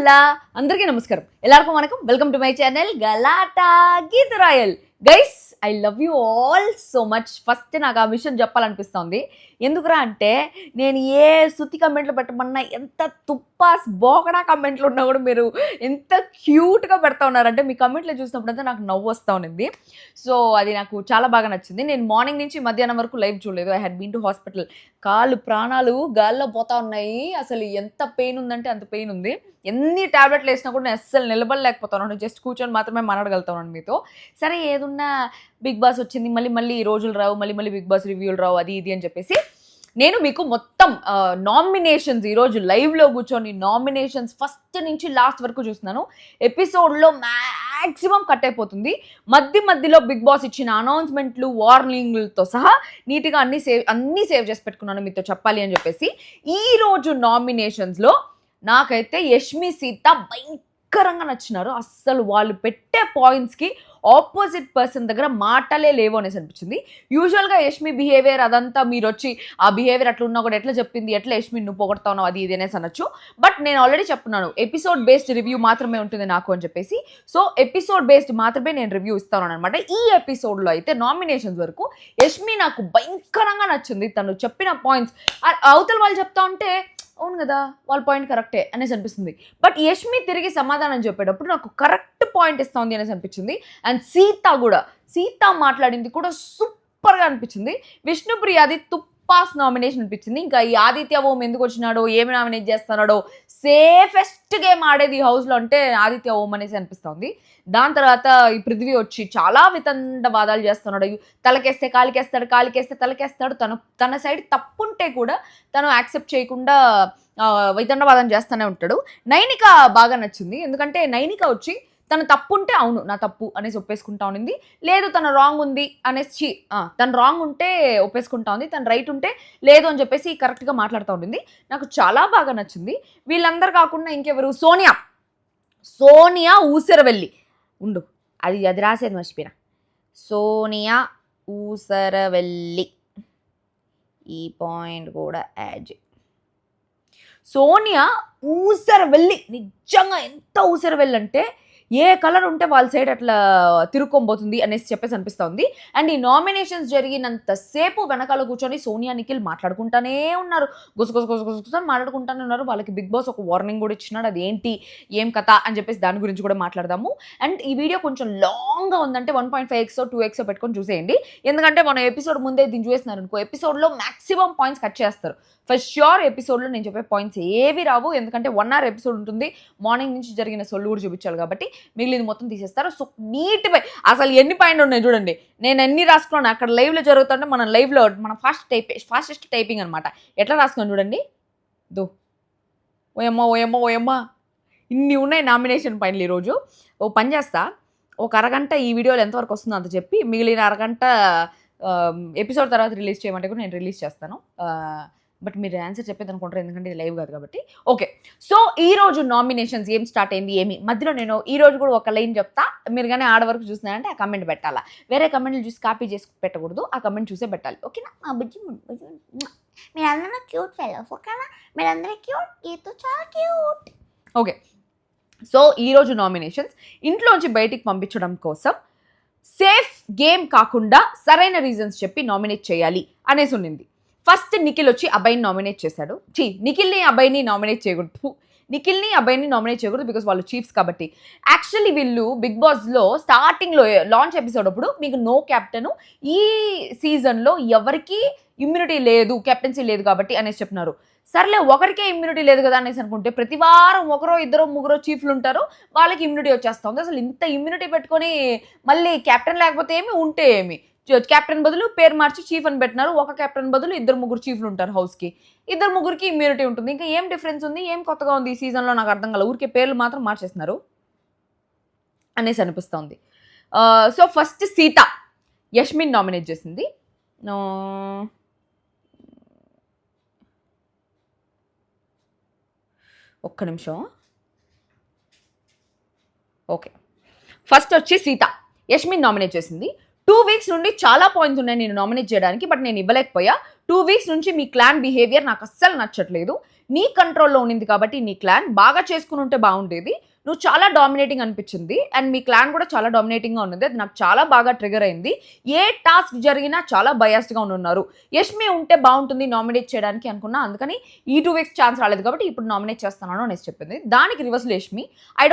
Hello అందరికీ నమస్కారం எல்லாருக்கும் வணக்கம் welcome to my channel Galatta Geetha Royal guys I love you all so much first నాకు ఆ విషయం చెప్పాలనిపిస్తుంది ఎందుకురా అంటే నేను ఏ సుత్తి కమెంట్లు పెట్టమన్నా ఎంత తుప్పాస్ బోకడా కమెంట్లు ఉన్నా కూడా మీరు ఎంత క్యూట్గా పెడతా ఉన్నారంటే మీ కమెంట్లు చూసినప్పుడంతా నాకు నవ్వు వస్తూ ఉన్నింది సో అది నాకు చాలా బాగా నచ్చింది నేను మార్నింగ్ నుంచి మధ్యాహ్నం వరకు లైవ్ చూడలేదు I had been to hospital కాళ్ళు ప్రాణాలు గాల్లో పోతా ఉన్నాయి అసలు ఎంత పెయిన్ ఉందంటే అంత పెయిన్ ఉంది ఎన్ని టాబ్లెట్లు వేసినా కూడా నేను అస్సలు నిలబడలేకపోతున్నాను జస్ట్ కూర్చొని మాత్రమే మాట్లాడగలుగుతాను మీతో సరే ఏదున్నా బిగ్ బాస్ వచ్చింది మళ్ళీ ఈ రోజులు రావు మళ్ళీ బిగ్ బాస్ రివ్యూలు రావు అది ఇది అని చెప్పేసి నేను మీకు మొత్తం నామినేషన్స్ ఈరోజు లైవ్లో కూర్చొని నామినేషన్స్ ఫస్ట్ నుంచి లాస్ట్ వరకు చూస్తున్నాను ఎపిసోడ్లో మ్యాక్సిమం కట్ అయిపోతుంది మధ్యలో బిగ్ బాస్ ఇచ్చిన అనౌన్స్మెంట్లు వార్నింగ్లతో సహా నీట్గా అన్నీ సేవ్ చేసి పెట్టుకున్నాను మీతో చెప్పాలి అని చెప్పేసి ఈరోజు నామినేషన్స్లో నాకైతే యష్మి సీత భయంకరంగా నచ్చినారు అస్సలు వాళ్ళు పెట్టే పాయింట్స్కి ఆపోజిట్ పర్సన్ దగ్గర మాటలే లేవు అనేసి అనిపించింది యూజువల్గా యష్మి బిహేవియర్ అదంతా మీరు వచ్చి ఆ బిహేవియర్ అట్లా ఉన్నా కూడా ఎట్లా చెప్పింది ఎట్లా యష్మి నువ్వు పొగడతావు అది ఇది అనేసి అనొచ్చు బట్ నేను ఆల్రెడీ చెప్తున్నాను ఎపిసోడ్ బేస్డ్ రివ్యూ మాత్రమే ఉంటుంది నాకు అని చెప్పేసి సో ఎపిసోడ్ బేస్డ్ మాత్రమే నేను రివ్యూ ఇస్తాను అనమాట ఈ ఎపిసోడ్లో అయితే నామినేషన్స్ వరకు యష్మి నాకు భయంకరంగా నచ్చింది తను చెప్పిన పాయింట్స్ అవతల వాళ్ళు చెప్తా ఉంటే అవును కదా వాళ్ళ పాయింట్ కరెక్టే అనేసి అనిపిస్తుంది బట్ యష్మి తిరిగి సమాధానం చెప్పేటప్పుడు నాకు కరెక్ట్ పాయింట్ ఇస్తుంది అనేసి అనిపించింది అండ్ సీత మాట్లాడింది కూడా సూపర్గా అనిపించింది విష్ణుప్రియాది తుప్పాస్ నామినేషన్ అనిపించింది ఇంకా ఈ ఆదిత్య ఓం ఎందుకు వచ్చినాడో ఏమి నామినేట్ చేస్తున్నాడో సేఫెస్ట్ గేమ్ ఆడేది హౌస్లో అంటే ఆదిత్య ఓం అనేసి అనిపిస్తుంది దాని తర్వాత ఈ పృథ్వీ వచ్చి చాలా వితండవాదాలు చేస్తున్నాడు తలకేస్తే కాలికేస్తాడు తలకేస్తాడు తన సైడ్ తప్పుంటే కూడా తను యాక్సెప్ట్ చేయకుండా వితండవాదం చేస్తూనే ఉంటాడు నైనిక బాగా నచ్చింది ఎందుకంటే నైనిక వచ్చి తన తప్పు ఉంటే అవును నా తప్పు అనేసి ఒప్పేసుకుంటా ఉండింది లేదు తన రాంగ్ ఉంది అనేసి తను రాంగ్ ఉంటే ఒప్పేసుకుంటా ఉంది తను రైట్ ఉంటే లేదు అని చెప్పేసి కరెక్ట్గా మాట్లాడుతూ ఉండింది నాకు చాలా బాగా నచ్చింది వీళ్ళందరూ కాకుండా ఇంకెవరు సోనియా ఊసరవెల్లి ఉండు అది రాసేది మర్చిపోయినా సోనియా ఊసరవెల్లి ఈ పాయింట్ కూడా యాడ్ సోనియా ఊసరవెల్లి నిజంగా ఎంత ఊసరవెల్లి అంటే ఏ కలర్ ఉంటే వాళ్ళ సైడ్ అట్లా తిరుక్కోబోతుంది అనేసి చెప్పేసి అనిపిస్తుంది అండ్ ఈ నామినేషన్స్ జరిగినంతసేపు వెనకాల కూర్చొని సోనియా నిఖిల్ మాట్లాడుకుంటానే ఉన్నారు గుసగుసని మాట్లాడుకుంటానే ఉన్నారు వాళ్ళకి బిగ్ బాస్ ఒక వార్నింగ్ కూడా ఇచ్చినాడు అది ఏంటి ఏం కథ అని చెప్పేసి దాని గురించి కూడా మాట్లాడదాము అండ్ ఈ వీడియో కొంచెం లాంగ్గా ఉందంటే 1.5x 2x పెట్టుకొని చూసేయండి ఎందుకంటే మనం ఎపిసోడ్ ముందే దీన్ని చూసేస్తున్నారు అనుకో ఎపిసోడ్లో మ్యాక్సిమం పాయింట్స్ కట్ చేస్తారు ఫస్ట్ ష్యూర్ ఎపిసోడ్లో నేను చెప్పే పాయింట్స్ ఏవి రావు ఎందుకంటే 1 hour ఎపిసోడ్ ఉంటుంది మార్నింగ్ నుంచి జరిగిన సొల్లు కూడా చూపించాలి కాబట్టి మిగిలింది మొత్తం తీసేస్తారు సో నీట్గా అసలు ఎన్ని పాయింట్లు ఉన్నాయి చూడండి నేను ఎన్ని రాసుకున్నాను అక్కడ లైవ్లో జరుగుతుంటే మన లైవ్లో మన ఫాస్టెస్ట్ టైపింగ్ అనమాట ఎట్లా రాసుకున్నాను చూడండి ఓయమ్మ ఇన్ని ఉన్నాయి నామినేషన్ పాయింట్లు ఈరోజు ఓ పని చేస్తా ఒక అరగంట ఈ వీడియోలో ఎంతవరకు వస్తుందో అంత చెప్పి మిగిలిన అరగంట ఎపిసోడ్ తర్వాత రిలీజ్ చేయమంటే కూడా నేను రిలీజ్ చేస్తాను బట్ మీరు ఆన్సర్ చెప్పేది అనుకుంటారు ఎందుకంటే ఇది లైవ్ కాదు కాబట్టి ఓకే సో ఈ రోజు నామినేషన్స్ ఏం స్టార్ట్ అయింది ఏమి మధ్యలో నేను ఈ రోజు కూడా ఒక లైన్ చెప్తా మీరు కానీ ఆడవరకు చూసినారంటే ఆ కమెంట్ పెట్టాలా వేరే కమెంట్లు చూసి కాపీ చేసి పెట్టకూడదు ఆ కమెంట్ చూసే పెట్టాలి ఓకేనా మీరందరూ క్యూట్ ఫెలోస్ ఓకేనా మీరందరూ క్యూట్ గీత చాలా క్యూట్ ఓకే సో ఈరోజు నామినేషన్స్ ఇంట్లోంచి బయటికి పంపించడం కోసం సేఫ్ గేమ్ కాకుండా సరైన రీజన్స్ చెప్పి నామినేట్ చేయాలి అనేసి ఉన్నింది ఫస్ట్ నిఖిల్ వచ్చి అబ్బాయిని నామినేట్ చేశాడు నిఖిల్ని అబ్బాయిని నామినేట్ చేయకూడదు నిఖిల్ని అబ్బాయిని నామినేట్ చేయకూడదు బికాస్ వాళ్ళు చీఫ్స్ కాబట్టి యాక్చువల్లీ వీళ్ళు బిగ్ బాస్లో స్టార్టింగ్లో లాంచ్ ఎపిసోడ్ అప్పుడు మీకు నో క్యాప్టెన్ ఈ సీజన్లో ఎవరికి ఇమ్యూనిటీ లేదు కెప్టెన్సీ లేదు కాబట్టి అనేసి చెప్పినారు సర్లే ఒకరికే ఇమ్యూనిటీ లేదు కదా అనేసి అనుకుంటే ప్రతి వారం ఒకరో ఇద్దరు ముగ్గురో చీఫ్లు ఉంటారు వాళ్ళకి ఇమ్యూనిటీ వచ్చేస్తూ ఉంది అసలు ఇంత ఇమ్యూనిటీ పెట్టుకొని మళ్ళీ క్యాప్టెన్ లేకపోతే ఏమి ఉంటే ఏమి క్యాప్టెన్ బదులు పేరు మార్చి చీఫ్ అని పెట్టినారు ఒక క్యాప్టెన్ బదులు 2-3 చీఫ్లు ఉంటారు హౌస్కి 2-3కి ఇమ్యూనిటీ ఉంటుంది ఇంకా ఏం డిఫరెన్స్ ఉంది ఏం కొత్తగా ఉంది ఈ సీజన్లో నాకు అర్థం కాలేదు ఊరికే పేర్లు మాత్రం మార్చేస్తున్నారు అనేసి అనిపిస్తుంది సో ఫస్ట్ సీత యష్మిన్ నామినేట్ చేసింది ఒక్క నిమిషం ఓకే ఫస్ట్ వచ్చి సీత యష్మిన్ నామినేట్ చేసింది 2 weeks నుండి చాలా పాయింట్స్ ఉన్నాయి నేను నామినేట్ చేయడానికి బట్ నేను ఇవ్వలేకపోయా 2 weeks నుంచి మీ క్లాన్ బిహేవియర్ నాకు అస్సలు నచ్చట్లేదు నీ కంట్రోల్లో ఉన్నింది కాబట్టి నీ క్లాన్ బాగా చేసుకుని ఉంటే బాగుండేది. నువ్వు చాలా డామినేటింగ్ అనిపించింది అండ్ మీ క్లాన్ కూడా చాలా డామినేటింగ్గా ఉన్నది. అది నాకు చాలా బాగా ట్రిగర్ అయింది. ఏ టాస్క్ జరిగినా చాలా బయాస్డ్గా ఉన్నారు. యష్మి ఉంటే బాగుంటుంది నామినేట్ చేయడానికి అనుకున్నా, అందుకని ఈ 2 వీక్స్ ఛాన్స్ రాలేదు కాబట్టి ఇప్పుడు నామినేట్ చేస్తున్నాను అనేసి చెప్పింది. దానికి రివర్స్లో Yashmi, I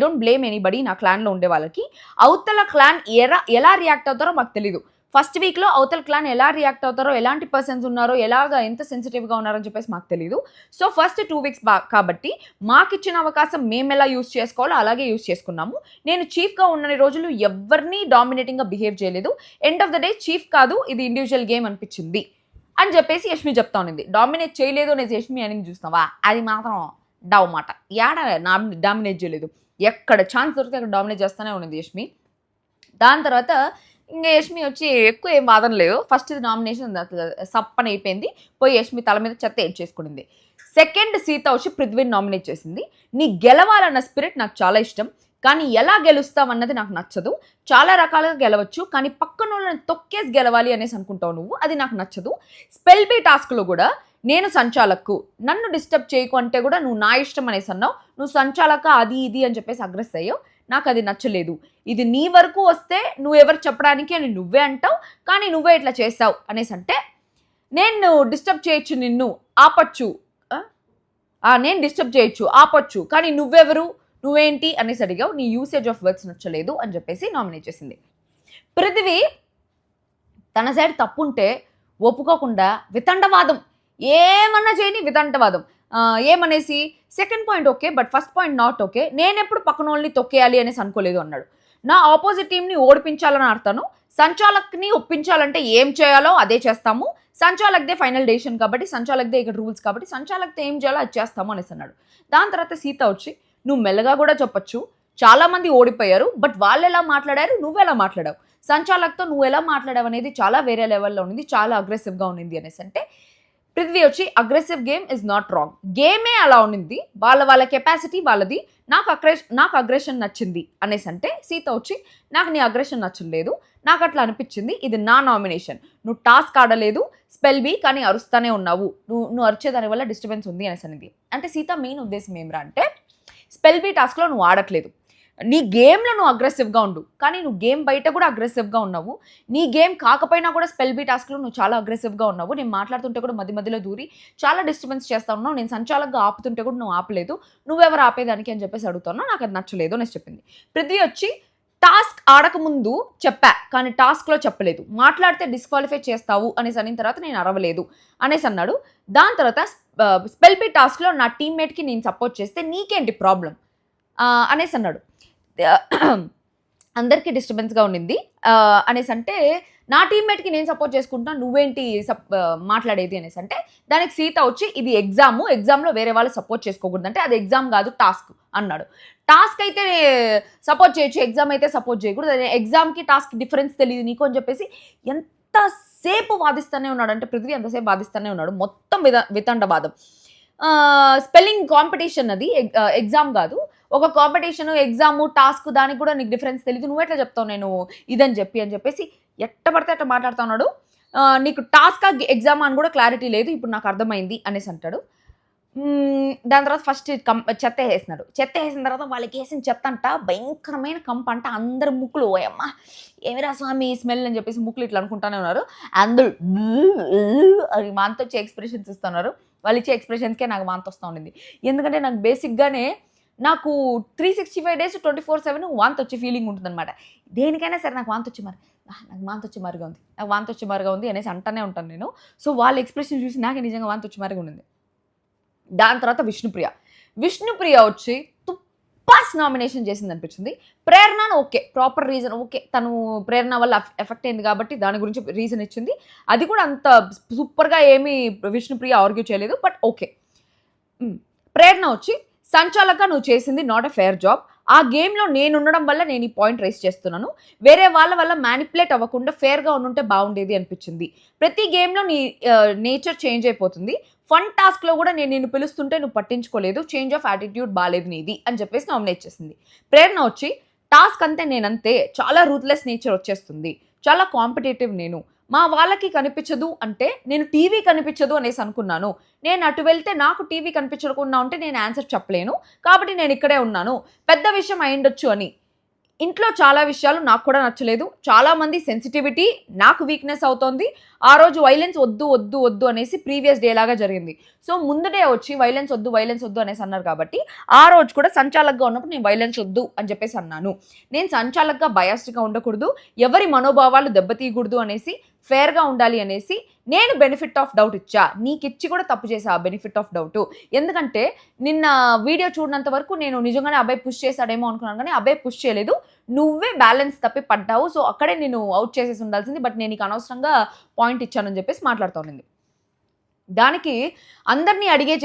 don't blame anybody నా క్లాన్లో ఉండే వాళ్ళకి. అవతల క్లాన్ ఎలా రియాక్ట్ అవుతారో మాకు తెలీదు. ఫస్ట్ వీక్లో అవతల క్లాన్ ఎలా రియాక్ట్ అవుతారో, ఎలాంటి పర్సన్స్ ఉన్నారో, ఎంత సెన్సిటివ్గా ఉన్నారని చెప్పేసి మాకు తెలియదు. సో ఫస్ట్ 2 వీక్స్ కాబట్టి మాకు ఇచ్చిన అవకాశం మేము ఎలా యూస్ చేసుకోవాలో అలాగే యూస్ చేసుకున్నాము. నేను చీఫ్గా ఉన్న రోజులు ఎవరిని డామినేటింగ్గా బిహేవ్ చేయలేదు. End of the day chief కాదు, ఇది ఇండివిజువల్ గేమ్ అనిపించింది అని చెప్పేసి యష్మి చెప్తా ఉన్నింది. డామినేట్ చేయలేదు అనేది యష్మి అని చూస్తున్నావా, అది మాత్రం డవ్ మాట. డామినేట్ చేయలేదు, ఎక్కడ ఛాన్స్ దొరికితే అక్కడ డామినేట్ చేస్తూనే ఉన్నది యష్మి. దాని తర్వాత ఇంకా యష్మి వచ్చి ఎక్కువ ఏం వాదన లేదు. ఫస్ట్ నామినేషన్ సప్పని అయిపోయింది, పోయి యష్మి తల మీద చెత్త చేసుకునింది. సెకండ్ సీత వచ్చి పృథ్వీని నామినేట్ చేసింది. నీ గెలవాలన్న స్పిరిట్ నాకు చాలా ఇష్టం, కానీ ఎలా గెలుస్తావు అన్నది నాకు నచ్చదు. చాలా రకాలుగా గెలవచ్చు, కానీ పక్కన వాళ్ళని తొక్కేసి గెలవాలి అనేసి అనుకుంటావు నువ్వు, అది నాకు నచ్చదు. స్పెల్ బీ టాస్క్లో కూడా నేను సంచాలక్కు, నన్ను డిస్టర్బ్ చేయకు అంటే కూడా నువ్వు నా ఇష్టం అనేసి అన్నావు. నువ్వు సంచాలక అది ఇది అని చెప్పేసి అగ్రెస్ అయ్యావు. నాకు అది నచ్చలేదు. ఇది నీ వరకు వస్తే నువ్వు ఎవరు చెప్పడానికి అని నువ్వే అంటావు, కానీ నువ్వే ఇట్లా చేస్తావు అనేసి అంటే, నేను డిస్టర్బ్ చేయొచ్చు, నిన్ను ఆపచ్చు, నేను డిస్టర్బ్ చేయొచ్చు ఆపొచ్చు, కానీ నువ్వెవరు, నువ్వేంటి అనేసి అడిగావు. నీ యూసేజ్ ఆఫ్ వర్డ్స్ నచ్చలేదు అని చెప్పేసి నామినేట్ చేసింది. పృథ్వీ తన సైడ్ తప్పుంటే ఒప్పుకోకుండా వితండవాదం, ఏమన్నా చేయని వితండవాదం. ఏమనేసి second point okay but first point not okay, నేను ఎప్పుడు పక్కన వాళ్ళని తొక్కేయాలి అనేసి అనుకోలేదు అన్నాడు. నా ఆపోజిట్ టీంని ఓడిపించాలని ఆడతాను, సంచాలక్ని ఒప్పించాలంటే ఏం చేయాలో అదే చేస్తాము, సంచాలక్దే ఫైనల్ డెసిషన్ కాబట్టి, సంచాలక్దే ఇక్కడ రూల్స్ కాబట్టి, సంచాలక్తో ఏం చేయాలో అది చేస్తాము అనేసి అన్నాడు. దాని తర్వాత సీత వచ్చి, నువ్వు మెల్లగా కూడా చెప్పొచ్చు, చాలామంది ఓడిపోయారు బట్ వాళ్ళు ఎలా మాట్లాడారు, నువ్వెలా మాట్లాడావు, సంచాలక్తో నువ్వు ఎలా మాట్లాడావు అనేది చాలా వేరే లెవెల్లో ఉంది, చాలా అగ్రెసివ్గా ఉన్నింది అనేసి అంటే, పృథ్వీ వచ్చి aggressive game is not wrong, గేమే అలా ఉన్నింది, వాళ్ళ కెపాసిటీ వాళ్ళది, నాకు అగ్రెషన్ నచ్చింది అనేసి అంటే, సీత వచ్చి నాకు నీ అగ్రెషన్ నచ్చలేదు, నాకు అట్లా అనిపించింది, ఇది నా నామినేషన్, నువ్వు టాస్క్ ఆడలేదు స్పెల్ బీ కానీ అరుస్తూనే ఉన్నావు, నువ్వు అరిచేదాని వల్ల డిస్టర్బెన్స్ ఉంది అనేసి అనేది. అంటే సీత మెయిన్ ఉద్దేశం ఏమిరా అంటే, స్పెల్ బీ టాస్క్లో నువ్వు ఆడట్లేదు, నీ గేమ్లో నువ్వు అగ్రెసివ్గా ఉండు, కానీ నువ్వు గేమ్ బయట కూడా అగ్రెసివ్గా ఉన్నావు, నీ గేమ్ కాకపోయినా కూడా స్పెల్ బీ టాస్క్లో నువ్వు చాలా అగ్రెసివ్గా ఉన్నావు, నేను మాట్లాడుతుంటే కూడా మధ్యలో దూరి చాలా డిస్టర్బెన్స్ చేస్తా ఉన్నావు, నేను సంచాలకంగా ఆపుతుంటే కూడా నువ్వు ఆపలేదు, నువ్వెవరు ఆపేదానికి అని చెప్పేసి అడుగుతున్నావు, నాకు అది నచ్చలేదు అనేసి చెప్పింది. పృథ్వీ వచ్చి టాస్క్ ఆడకముందు చెప్పా కానీ టాస్క్లో చెప్పలేదు, మాట్లాడితే డిస్క్వాలిఫై చేస్తావు అనేసి అనిన తర్వాత నేను అరవలేదు అనేసి అన్నాడు. దాని తర్వాత స్పెల్ బీ టాస్క్లో నా టీమ్మేట్కి నేను సపోర్ట్ చేస్తే నీకేంటి ప్రాబ్లం అనేసి అన్నాడు. అందరికీ డిస్టర్బెన్స్గా ఉండింది అనేసి అంటే, నా టీమ్మేట్కి నేను సపోర్ట్ చేసుకుంటున్నా, నువ్వేంటి మాట్లాడేది అనేసి అంటే, దానికి సీత వచ్చి ఇది ఎగ్జామ్లో వేరే వాళ్ళు సపోర్ట్ చేసుకోకూడదు అంటే, అది ఎగ్జామ్ కాదు టాస్క్ అన్నాడు. టాస్క్ అయితే సపోర్ట్ చేయొచ్చు, ఎగ్జామ్ అయితే సపోర్ట్ చేయకూడదు, ఎగ్జామ్కి టాస్క్ డిఫరెన్స్ తెలియదు నీకు అని చెప్పేసి ఎంతసేపు వాదిస్తూనే ఉన్నాడు అంటే, పృథ్వీ ఎంతసేపు వాదిస్తూనే ఉన్నాడు, మొత్తం వితండవాదం. స్పెల్లింగ్ కాంపిటీషన్ అది, ఎగ్జామ్ కాదు, ఒక కాంపిటీషన్, ఎగ్జాము, టాస్క్, దానికి కూడా నీకు డిఫరెన్స్ తెలియదు, నువ్వు ఎట్లా చెప్తావు నేను ఇదని చెప్పేసి ఎట్ట పడితే అట్లా మాట్లాడుతూ ఉన్నాడు. నీకు టాస్క్ ఎగ్జామ్ అని కూడా క్లారిటీ లేదు, ఇప్పుడు నాకు అర్థమైంది అనేసి అంటాడు. దాని తర్వాత ఫస్ట్ చెత్త వేసినాడు. చెత్త వేసిన తర్వాత వాళ్ళకి వేసిన చెత్త అంట భయంకరమైన కంప అంట, అందరు ముక్కులు ఓయమ్మ ఏమిరా స్వామి స్మెల్ అని చెప్పేసి ముక్కులు ఇట్లా అనుకుంటానే ఉన్నారు. అందరూ అది వాంతి వచ్చే ఎక్స్ప్రెషన్స్ ఇస్తున్నారు. వాళ్ళు ఇచ్చే ఎక్స్ప్రెషన్స్కే నాకు వాంతి వస్తూ ఉండింది. ఎందుకంటే నాకు బేసిక్గానే నాకు 365 days 24/7 వాంతి వచ్చే ఫీలింగ్ ఉంటుందన్నమాట. దేనికైనా సరే నాకు వాంతి వచ్చి మరిగా ఉంది అనేసి అంటానే ఉంటాను నేను. సో వాళ్ళ ఎక్స్ప్రెషన్ చూసి నాకు నిజంగా వాంతి వచ్చి మరిగా ఉంది. దాని తర్వాత విష్ణుప్రియ వచ్చి తుప్పాస్ నామినేషన్ చేసింది అనిపించింది. ప్రేరణను ఓకే, ప్రాపర్ రీజన్ ఓకే, తను ప్రేరణ వల్ల ఎఫెక్ట్ అయింది కాబట్టి దాని గురించి రీజన్ ఇచ్చింది. అది కూడా అంత సూపర్గా ఏమీ విష్ణుప్రియ ఆర్గ్యూ చేయలేదు, బట్ ఓకే. ప్రేరణ వచ్చి సంచాలక నువ్వు చేసింది నాట్ ఎ ఫెయిర్ జాబ్, ఆ గేమ్లో నేను ఉండడం వల్ల నేను ఈ పాయింట్ రైస్ చేస్తున్నాను, వేరే వాళ్ళ వల్ల మ్యానిపులేట్ అవ్వకుండా ఫేర్గా ఉండుంటే బాగుండేది అనిపించింది. ప్రతి గేమ్లో నీ నేచర్ చేంజ్ అయిపోతుంది, ఫన్ టాస్క్లో కూడా నేను నిన్ను పిలుస్తుంటే నువ్వు పట్టించుకోలేదు, చేంజ్ ఆఫ్ యాటిట్యూడ్ బాగాలేదు నీది అని చెప్పేసి నామినేట్ చేసింది. ప్రేరణ వచ్చి టాస్క్ అంతే నేనంతే, చాలా రూత్లెస్ నేచర్ వచ్చేస్తుంది, చాలా కాంపిటేటివ్ నేను, మా వాళ్ళకి కనిపించదు అంటే నేను టీవీ కనిపించదు అనేసి అనుకున్నాను. నేను అటు వెళ్తే నాకు టీవీ కనిపించకుండా ఉంటే నేను ఆన్సర్ చెప్పలేను. కాబట్టి నేను ఇక్కడే ఉన్నాను. పెద్ద విషయం అయ్యుండొచ్చు అని. ఇంట్లో చాలా విషయాలు నాకు కూడా నచ్చలేదు. చాలామంది సెన్సిటివిటీ నాకు వీక్‌నెస్ అవుతోంది. ఆ రోజు వైలెన్స్ వద్దు, వద్దు, వద్దు అనేసి ప్రీవియస్ డే లాగా జరిగింది. సో, ముందు డే వచ్చి వైలెన్స్ వద్దు, వైలెన్స్ వద్దు అనేసి అన్నారు కాబట్టి, ఆ రోజు కూడా సంచాలక్‌గా ఉన్నప్పుడు నేను వైలెన్స్ వద్దు అని చెప్పేసి అన్నాను. నేను సంచాలక్‌గా బయాస్డ్‌గా ఉండకూడదు. ఎవరి మనోభావాలు దెబ్బతీయకూడదు అనేసి, ఫెయిర్‌గా ఉండాలి అనేసి నేను బెనిఫిట్ ఆఫ్ డౌట్ ఇచ్చా. నీకిచ్చి కూడా తప్పు చేశా బెనిఫిట్ ఆఫ్ డౌటు. ఎందుకంటే నిన్న వీడియో చూడనంత వరకు నేను నిజంగానే అబ్బాయి పుష్ చేశాడేమో అనుకున్నాను కానీ అబ్బాయి పుష్ చేయలేదు. నువ్వే బ్యాలెన్స్ తప్పి పడ్డావు. సో, అక్కడే నేను ఔట్ చేసేసి ఉండాల్సింది. బట్ నేను నీకు అనవసరంగా పాయింట్ ఇచ్చానని చెప్పేసి మాట్లాడుతా ఉన్నింది. దానికి అందరినీ అడిగే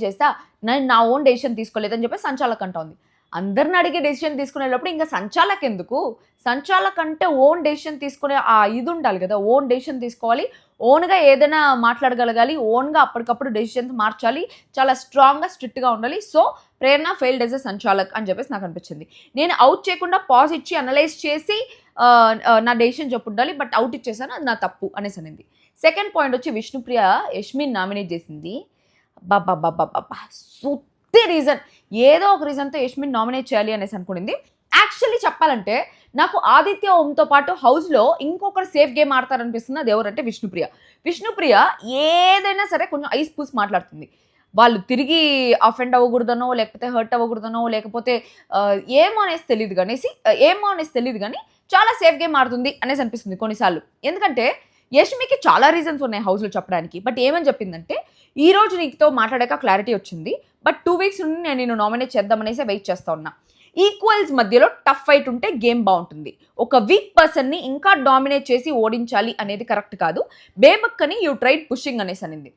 చేస్తా నేను నా ఓన్ డెసిషన్ తీసుకోలేదని చెప్పేసి సంచాలక్ అంటోంది. అందరిని అడిగే డెసిషన్ తీసుకునేటప్పుడు ఇంకా సంచాలక్ ఎందుకు? సంచాలక్ అంటే ఓన్ డెసిషన్ తీసుకునే ఇది ఉండాలి కదా! ఓన్ డెసిషన్ తీసుకోవాలి. ఓన్‌గా ఏదైనా మాట్లాడగలగాలి. ఓన్‌గా అప్పటికప్పుడు డెసిషన్స్ మార్చాలి. చాలా స్ట్రాంగ్‌గా, స్ట్రిక్ట్‌గా ఉండాలి. So, Prerana failed as a sanchalak అని చెప్పేసి నాకు అనిపించింది. నేను ఔట్ చేయకుండా పాజ్ ఇచ్చి అనలైజ్ చేసి నా డెసిషన్ చెప్పుండాలి. బట్ ఔట్ ఇచ్చేసాను. అది నా తప్పు అనేసి అనింది. సెకండ్ పాయింట్ వచ్చి విష్ణుప్రియ యష్మిని నామినేట్ చేసింది. అబ్బబ్బబ్బబ్బబ్బా! సుత్తి రీజన్. ఏదో ఒక రీజన్‌తో యష్మిని నామినేట్ చేయాలి అనేసి అనుకునింది. యాక్చువల్లీ చెప్పాలంటే నాకు ఆదిత్య ఓంతో పాటు హౌస్‌లో ఇంకొకరు సేఫ్ గేమ్ ఆడతారనిపిస్తుంది. అది ఎవరంటే విష్ణుప్రియ. విష్ణుప్రియ ఏదైనా సరే కొంచెం ఐస్ పూసి మాట్లాడుతుంది. వాళ్ళు తిరిగి అఫెండ్ అవ్వకూడదనో, లేకపోతే హర్ట్ అవ్వకూడదనో, లేకపోతే ఏమో అనేసి తెలీదు గానీ చాలా సేఫ్ గేమ్ ఆడుతుంది అనేసి అనిపిస్తుంది కొన్నిసార్లు. ఎందుకంటే యష్మికి చాలా రీజన్స్ ఉన్నాయి హౌస్‌లో చెప్పడానికి. బట్ ఏమని చెప్పిందంటే, ఈ రోజు నీతో మాట్లాడాక క్లారిటీ వచ్చింది. బట్ 2 వీక్స్ నుండి నేను నిన్ను నామినేట్ చేద్దామనేసి వెయిట్ చేస్తా ఉన్నా. ఈక్వల్స్ మధ్యలో టఫ్ ఫైట్ ఉంటే గేమ్ బాగుంటుంది. ఒక వీక్ పర్సన్‌ని ఇంకా డామినేట్ చేసి ఓడించాలి అనేది కరెక్ట్ కాదు. బేబక్కని యూ ట్రైడ్ పుషింగ్ అనేసి అనింది.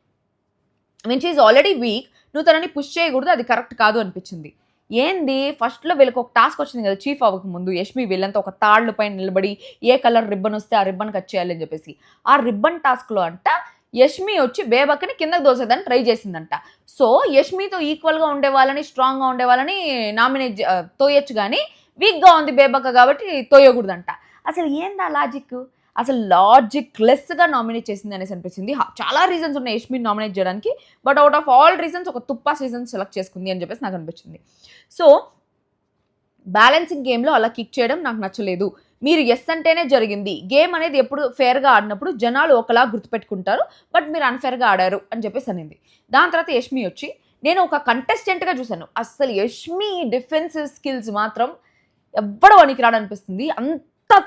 When she is already week, నువ్వు తనని పుష్ చేయకూడదు, అది కరెక్ట్ కాదు అనిపించింది. ఏంది ఫస్ట్‌లో వీళ్ళకి ఒక టాస్క్ వచ్చింది కదా! చీఫ్ అవ్వకముందు యష్మి వీళ్ళంతా ఒక తాళ్ళు పైన నిలబడి ఏ కలర్ రిబ్బన్ వస్తే ఆ రిబ్బన్ కట్ చేయాలని చెప్పేసి. ఆ రిబ్బన్ టాస్క్‌లో యష్మి వచ్చి బేబక్కని కిందకి దోసేదని ట్రై చేసిందంట. సో, యష్మితో ఈక్వల్‌గా ఉండే వాళ్ళని, స్ట్రాంగ్‌గా ఉండే వాళ్ళని నామినేట్ తోయొచ్చు గానీ, వీక్‌గా ఉంది బేబక్క కాబట్టి తోయకూడదంట. అసలు ఏందా లాజిక్? అసలు లాజిక్ లెస్‌గా నామినేట్ చేసింది అనేసి అనిపించింది. చాలా రీజన్స్ ఉన్నాయి యష్మిని నామినేట్ చేయడానికి. But out of all reasons ఒక తుప్పాస్ రీజన్స్ సెలెక్ట్ చేసుకుంది అని చెప్పేసి నాకు అనిపించింది. సో, బ్యాలెన్సింగ్ గేమ్‌లో అలా కిక్ చేయడం నాకు నచ్చలేదు. మీరు యెస్ అంటేనే జరిగింది. గేమ్ అనేది ఎప్పుడు ఫెయిర్‌గా ఆడినప్పుడు జనాలు ఒకలా గుర్తుపెట్టుకుంటారు. బట్ మీరు అన్‌ఫెయిర్‌గా ఆడారు అని చెప్పేసి అనింది. దాని తర్వాత యష్మి వచ్చి, నేను ఒక కంటెస్టెంట్‌గా చూసాను. అస్సలు యష్మి డిఫెన్సివ్ స్కిల్స్ మాత్రం ఎవ్వడు పనికిరాడనిపిస్తుంది. అంత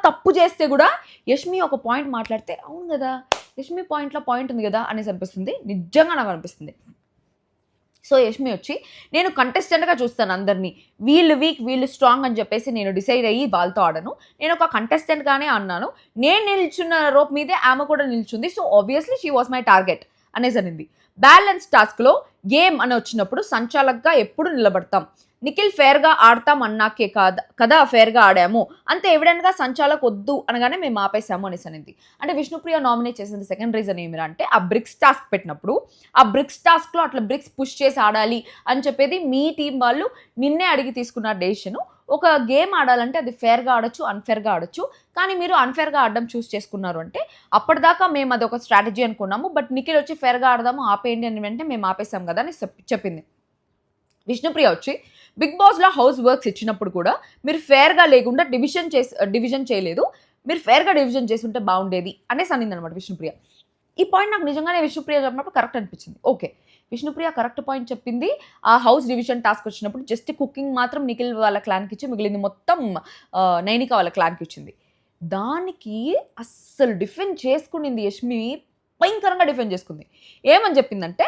తప్పు చేస్తే కూడా యష్మి ఒక పాయింట్ మాట్లాడితే, అవును కదా! యష్మి పాయింట్‌లో పాయింట్ ఉంది కదా! అనేసి అనిపిస్తుంది. నిజంగా నాకు అనిపిస్తుంది. సో, యష్మి వచ్చి, నేను కంటెస్టెంట్‌గా చూస్తాను అందరిని. వీళ్ళు వీక్, వీళ్ళు స్ట్రాంగ్ అని చెప్పేసి నేను డిసైడ్ అయ్యి వాళ్ళతో ఆడను. నేను ఒక కంటెస్టెంట్‌గానే అన్నాను. నేను నిల్చున్న రోప్ మీదే ఆమె కూడా నిల్చుంది. So, obviously she was my target అనేసి అనింది. బ్యాలెన్స్ టాస్క్‌లో గేమ్ అని వచ్చినప్పుడు సంచాలక్‌గా ఎప్పుడు నిలబడతాం. నిఖిల్ ఫెయిర్‌గా ఆడతాం అన్నాకే కదా ఫెయిర్‌గా ఆడాము. అంతే ఎవిడెంట్‌గా సంచాలక్ వద్దు అనగానే మేము ఆపేసాము అనేసి అనింది. అంటే విష్ణుప్రియ నామినేట్ చేసింది సెకండ్ రీజన్ ఏమిరా అంటే, ఆ బ్రిక్స్ టాస్క్ పెట్టినప్పుడు ఆ బ్రిక్స్ టాస్క్‌లో అట్లా బ్రిక్స్ పుష్ చేసి ఆడాలి అని చెప్పేది మీ టీం వాళ్ళు నిన్నే అడిగి తీసుకున్న డెసిషన్. ఒక గేమ్ ఆడాలంటే అది ఫెయిర్‌గా ఆడొచ్చు, అన్‌ఫెయిర్‌గా ఆడొచ్చు. కానీ మీరు అన్‌ఫెయిర్‌గా ఆడడం చూస్ చేసుకున్నారు అంటే, అప్పటిదాకా మేము అదొక స్ట్రాటజీ అనుకున్నాము. బట్ నిఖిల్ వచ్చి ఫెయిర్‌గా ఆడదాము ఆపేయండి అని వెంటనే మేము ఆపేసాం కదా అని చెప్పింది. విష్ణుప్రియ వచ్చి, బిగ్ బాస్‌లో హౌస్ వర్క్స్ ఇచ్చినప్పుడు కూడా మీరు ఫెయిర్‌గా లేకుండా డివిజన్ చేయలేదు. మీరు ఫెయిర్‌గా డివిజన్ చేసుంటే బాగుండేది అనేసి అనిందనమాట విష్ణుప్రియ. ఈ పాయింట్ నాకు నిజంగానే విష్ణుప్రియ చెప్పినప్పుడు కరెక్ట్ అనిపించింది. ఓకే, విష్ణుప్రియ కరెక్ట్ పాయింట్ చెప్పింది. ఆ హౌస్ డివిజన్ టాస్క్ వచ్చినప్పుడు జస్ట్ కుకింగ్ మాత్రం నిఖిల్ వాళ్ళ క్లాన్‌కి ఇచ్చి మిగిలింది మొత్తం నైనిక వాళ్ళ క్లాన్‌కి ఇచ్చింది. దానికి అస్సలు డిఫెండ్ చేసుకునింది యష్మి, భయంకరంగా డిఫెండ్ చేసుకుంది. ఏమని చెప్పిందంటే,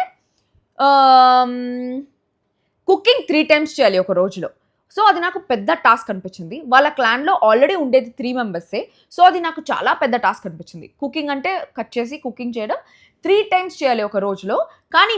కుకింగ్ 3 టైమ్స్ చేయాలి ఒక రోజులో. సో, అది నాకు పెద్ద టాస్క్ అనిపించింది. వాళ్ళ క్లాన్‌లో ఆల్రెడీ ఉండేది 3 మెంబర్సే. సో, అది నాకు చాలా పెద్ద టాస్క్ అనిపించింది. కుకింగ్ అంటే కట్ చేసి కుకింగ్ చేయడం 3 టైమ్స్ చేయాలి ఒక రోజులో. కానీ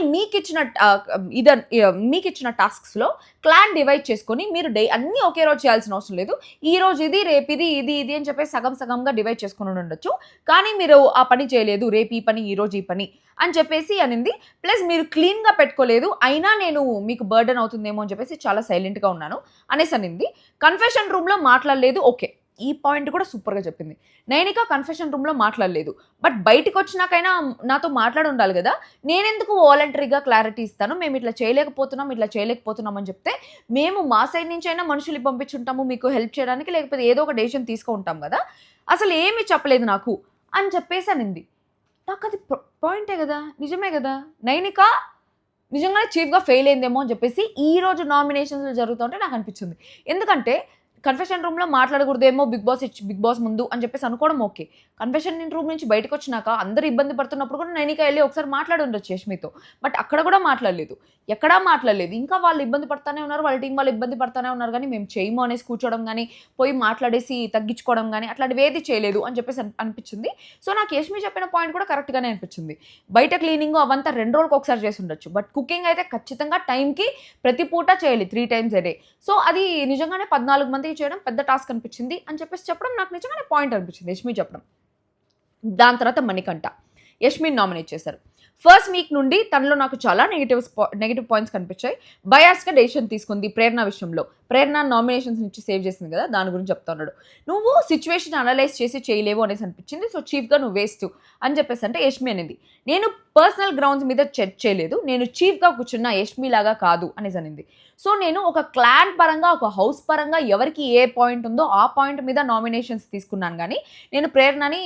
మీకిచ్చిన టాస్క్స్‌లో క్లాన్ డివైడ్ చేసుకొని మీరు అన్నీ ఒకే రోజు చేయాల్సిన అవసరం లేదు. ఈ రోజు ఇది, రేపు ఇది అని చెప్పేసి సగం సగంగా డివైడ్ చేసుకొని ఉండొచ్చు. కానీ మీరు ఆ పని చేయలేదు. రేపు ఈ పని, ఈ రోజు ఈ పని అని చెప్పేసి అనింది. ప్లస్ మీరు క్లీన్‌గా పెట్టుకోలేదు. అయినా నేను మీకు బర్డెన్ అవుతుందేమో అని చెప్పేసి చాలా సైలెంట్‌గా ఉన్నాను అనేసి అనింది. కన్ఫెషన్ రూమ్‌లో మాట్లాడలేదు. ఓకే, ఈ పాయింట్ కూడా సూపర్గా చెప్పింది. నైనిక కన్ఫెషన్ రూమ్లో మాట్లాడలేదు, బట్ బయటకు వచ్చినాకైనా నాతో మాట్లాడి ఉండాలి కదా. నేనెందుకు వాలంటరీగా క్లారిటీ ఇస్తాను, మేము ఇట్లా చేయలేకపోతున్నాం అని చెప్తే, మేము మా సైడ్ నుంచి అయినా మనుషులు పంపించుంటాము మీకు హెల్ప్ చేయడానికి, లేకపోతే ఏదో ఒక డెసిషన్ తీసుకుంటాం కదా, అసలు ఏమీ చెప్పలేదు నాకు అని చెప్పేసి అనింది. నాకు అది పాయింటే కదా, నిజమే కదా. నైనిక నిజంగానే చీఫ్గా ఫెయిల్ అయిందేమో అని చెప్పేసి ఈ రోజు నామినేషన్స్ జరుగుతుంటే నాకు అనిపించింది. ఎందుకంటే కన్ఫెషన్ రూమ్లో మాట్లాడకూడదేమో బిగ్ బాస్ ముందు అని చెప్పేసి అనుకోవడం ఓకే. కన్ఫెషన్ రూమ్ నుంచి బయటకు వచ్చినాక అందరూ ఇబ్బంది పడుతున్నప్పుడు కూడా నైనిక వెళ్ళి ఒకసారి మాట్లాడి ఉండొచ్చు యష్మితో, బట్ అక్కడ కూడా మాట్లాడలేదు, ఎక్కడా మాట్లాడలేదు. ఇంకా వాళ్ళు ఇబ్బంది పడుతూనే ఉన్నారు, వాళ్ళ టీం వాళ్ళు ఇబ్బంది పడుతూనే ఉన్నారు, కానీ మేము చేయము అనేసి కూర్చోవడం కానీ, పోయి మాట్లాడేసి తగ్గించుకోవడం కానీ అట్లాంటివి ఏది చేయలేదు అని చెప్పేసి అనిపించింది. సో నాకు యష్మి చెప్పిన పాయింట్ కూడా కరెక్ట్గానే అనిపించింది. బయట క్లీనింగ్ అవంతా 2 రోజులకు ఒకసారి చేసి ఉండొచ్చు, బట్ కుకింగ్ అయితే ఖచ్చితంగా టైంకి ప్రతి పూట చేయాలి, 3 times a day. సో అది నిజంగానే 14 మందికి చేయడం పెద్ద టాస్క్ అనిపించింది అని చెప్పేసి చెప్పడం నాకు నిజంగానే పాయింట్ అనిపించింది యష్మి చెప్పడం. దాని తర్వాత మణికంఠ యష్మిని నామినేట్ చేశారు. ఫస్ట్ వీక్ నుండి తనలో నాకు చాలా నెగిటివ్ పాయింట్స్ కనిపించాయి. బయాస్గా డెసిషన్ తీసుకుంది ప్రేరణ విషయంలో. ప్రేరణ నామినేషన్స్ నుంచి సేవ్ చేసింది కదా, దాని గురించి చెప్తా ఉన్నాడు. నువ్వు సిచ్యువేషన్ అనలైజ్ చేసి చేయలేవు అనేసి అనిపించింది, సో చీఫ్గా నువ్వు వేస్ట్ అని చెప్పేసి అంటే యష్మి అనేది. నేను పర్సనల్ గ్రౌండ్స్ మీద చెక్ చేయలేదు, నేను చీఫ్గా కూర్చున్న యష్మి లాగా కాదు అనేసి అనింది. సో నేను ఒక క్లాన్ పరంగా, ఒక హౌస్ పరంగా ఎవరికి ఏ పాయింట్ ఉందో ఆ పాయింట్ మీద నామినేషన్స్ తీసుకున్నాను, కానీ నేను ప్రేరణని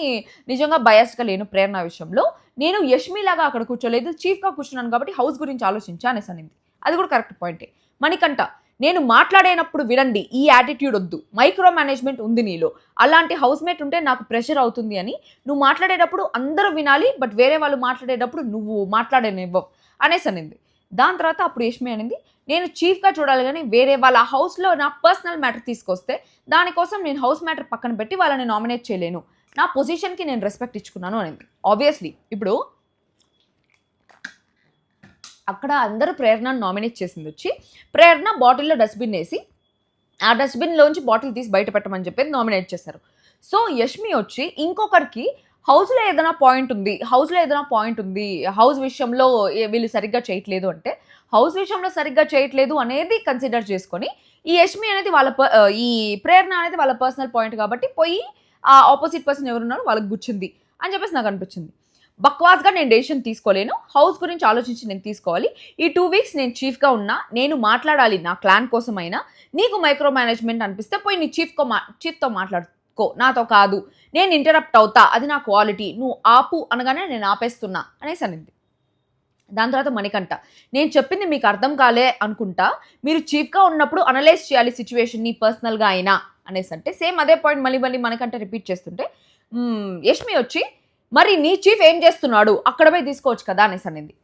నిజంగా బయాస్గా లేను. ప్రేరణ విషయంలో నేను యష్మి లాగా అక్కడ కూర్చోలేదు, చీఫ్గా కూర్చున్నాను కాబట్టి హౌస్ గురించి ఆలోచించా అనేసి అనింది. అది కూడా కరెక్ట్ పాయింటే. మణికంఠ నేను మాట్లాడేటప్పుడు వినండి, ఈ యాటిట్యూడ్ వద్దు, మైక్రో మేనేజ్మెంట్ ఉంది నీలో, అలాంటి హౌస్మేట్ ఉంటే నాకు ప్రెషర్ అవుతుంది అని, నువ్వు మాట్లాడేటప్పుడు అందరూ వినాలి, బట్ వేరే వాళ్ళు మాట్లాడేటప్పుడు నువ్వు మాట్లాడనివ్వవు అనేసి అనింది. దాని తర్వాత అప్పుడు యష్మి అనింది, నేను చీఫ్గా చూడాలి కానీ వేరే వాళ్ళ హౌస్లో నా పర్సనల్ మ్యాటర్ తీసుకొస్తే దానికోసం నేను హౌస్ మ్యాటర్ పక్కన పెట్టి వాళ్ళని నామినేట్ చేయలేను, నా పొజిషన్కి నేను రెస్పెక్ట్ ఇచ్చుకున్నాను అనింది. ఆబ్వియస్లీ ఇప్పుడు అక్కడ అందరూ ప్రేరణను నామినేట్ చేసింది వచ్చి, ప్రేరణ బాటిల్లో డస్ట్బిన్ వేసి ఆ డస్ట్బిన్లోంచి బాటిల్ తీసి బయట పెట్టమని చెప్పేది నామినేట్ చేశారు. సో యష్మి వచ్చి ఇంకొకరికి హౌస్లో ఏదైనా పాయింట్ ఉంది, హౌస్ విషయంలో వీళ్ళు సరిగ్గా చేయట్లేదు అంటే, హౌస్ విషయంలో సరిగ్గా చేయట్లేదు అనేది కన్సిడర్ చేసుకొని ఈ యష్మి అనేది ఈ ప్రేరణ అనేది వాళ్ళ పర్సనల్ పాయింట్ కాబట్టి పోయి ఆ ఆపోజిట్ పర్సన్ ఎవరున్నారో వాళ్ళకి గుచ్చింది అని చెప్పేసి నాకు అనిపించింది. బక్వాస్గా నేను డెసిషన్ తీసుకోలేను, హౌస్ గురించి ఆలోచించి నేను తీసుకోవాలి. ఈ 2 weeks నేను చీఫ్గా ఉన్నా, నేను మాట్లాడాలి నా క్లాన్ కోసమైనా. నీకు మైక్రో మేనేజ్మెంట్ అనిపిస్తే పోయి నీ చీఫ్తో మాట్లాడుకో, నాతో కాదు. నేను ఇంటరప్ట్ అవుతా, అది నా క్వాలిటీ, నువ్వు ఆపు అనగానే నేను ఆపేస్తున్నా అనేసి అనింది. దాని తర్వాత మణికంఠ నేను చెప్పింది మీకు అర్థం కాలే అనుకుంటా, మీరు చీఫ్గా ఉన్నప్పుడు అనలైజ్ చేయాలి సిచ్యువేషన్ని పర్సనల్గా అయినా అనేసి అంటే, సేమ్ అదే పాయింట్ మళ్ళీ మణికంఠ రిపీట్ చేస్తుంటే యష్మి వచ్చి మరి నీ చీఫ్ ఏం చేస్తున్నాడు అక్కడ పోయి తీసుకోవచ్చు కదా అనేసి అనింది.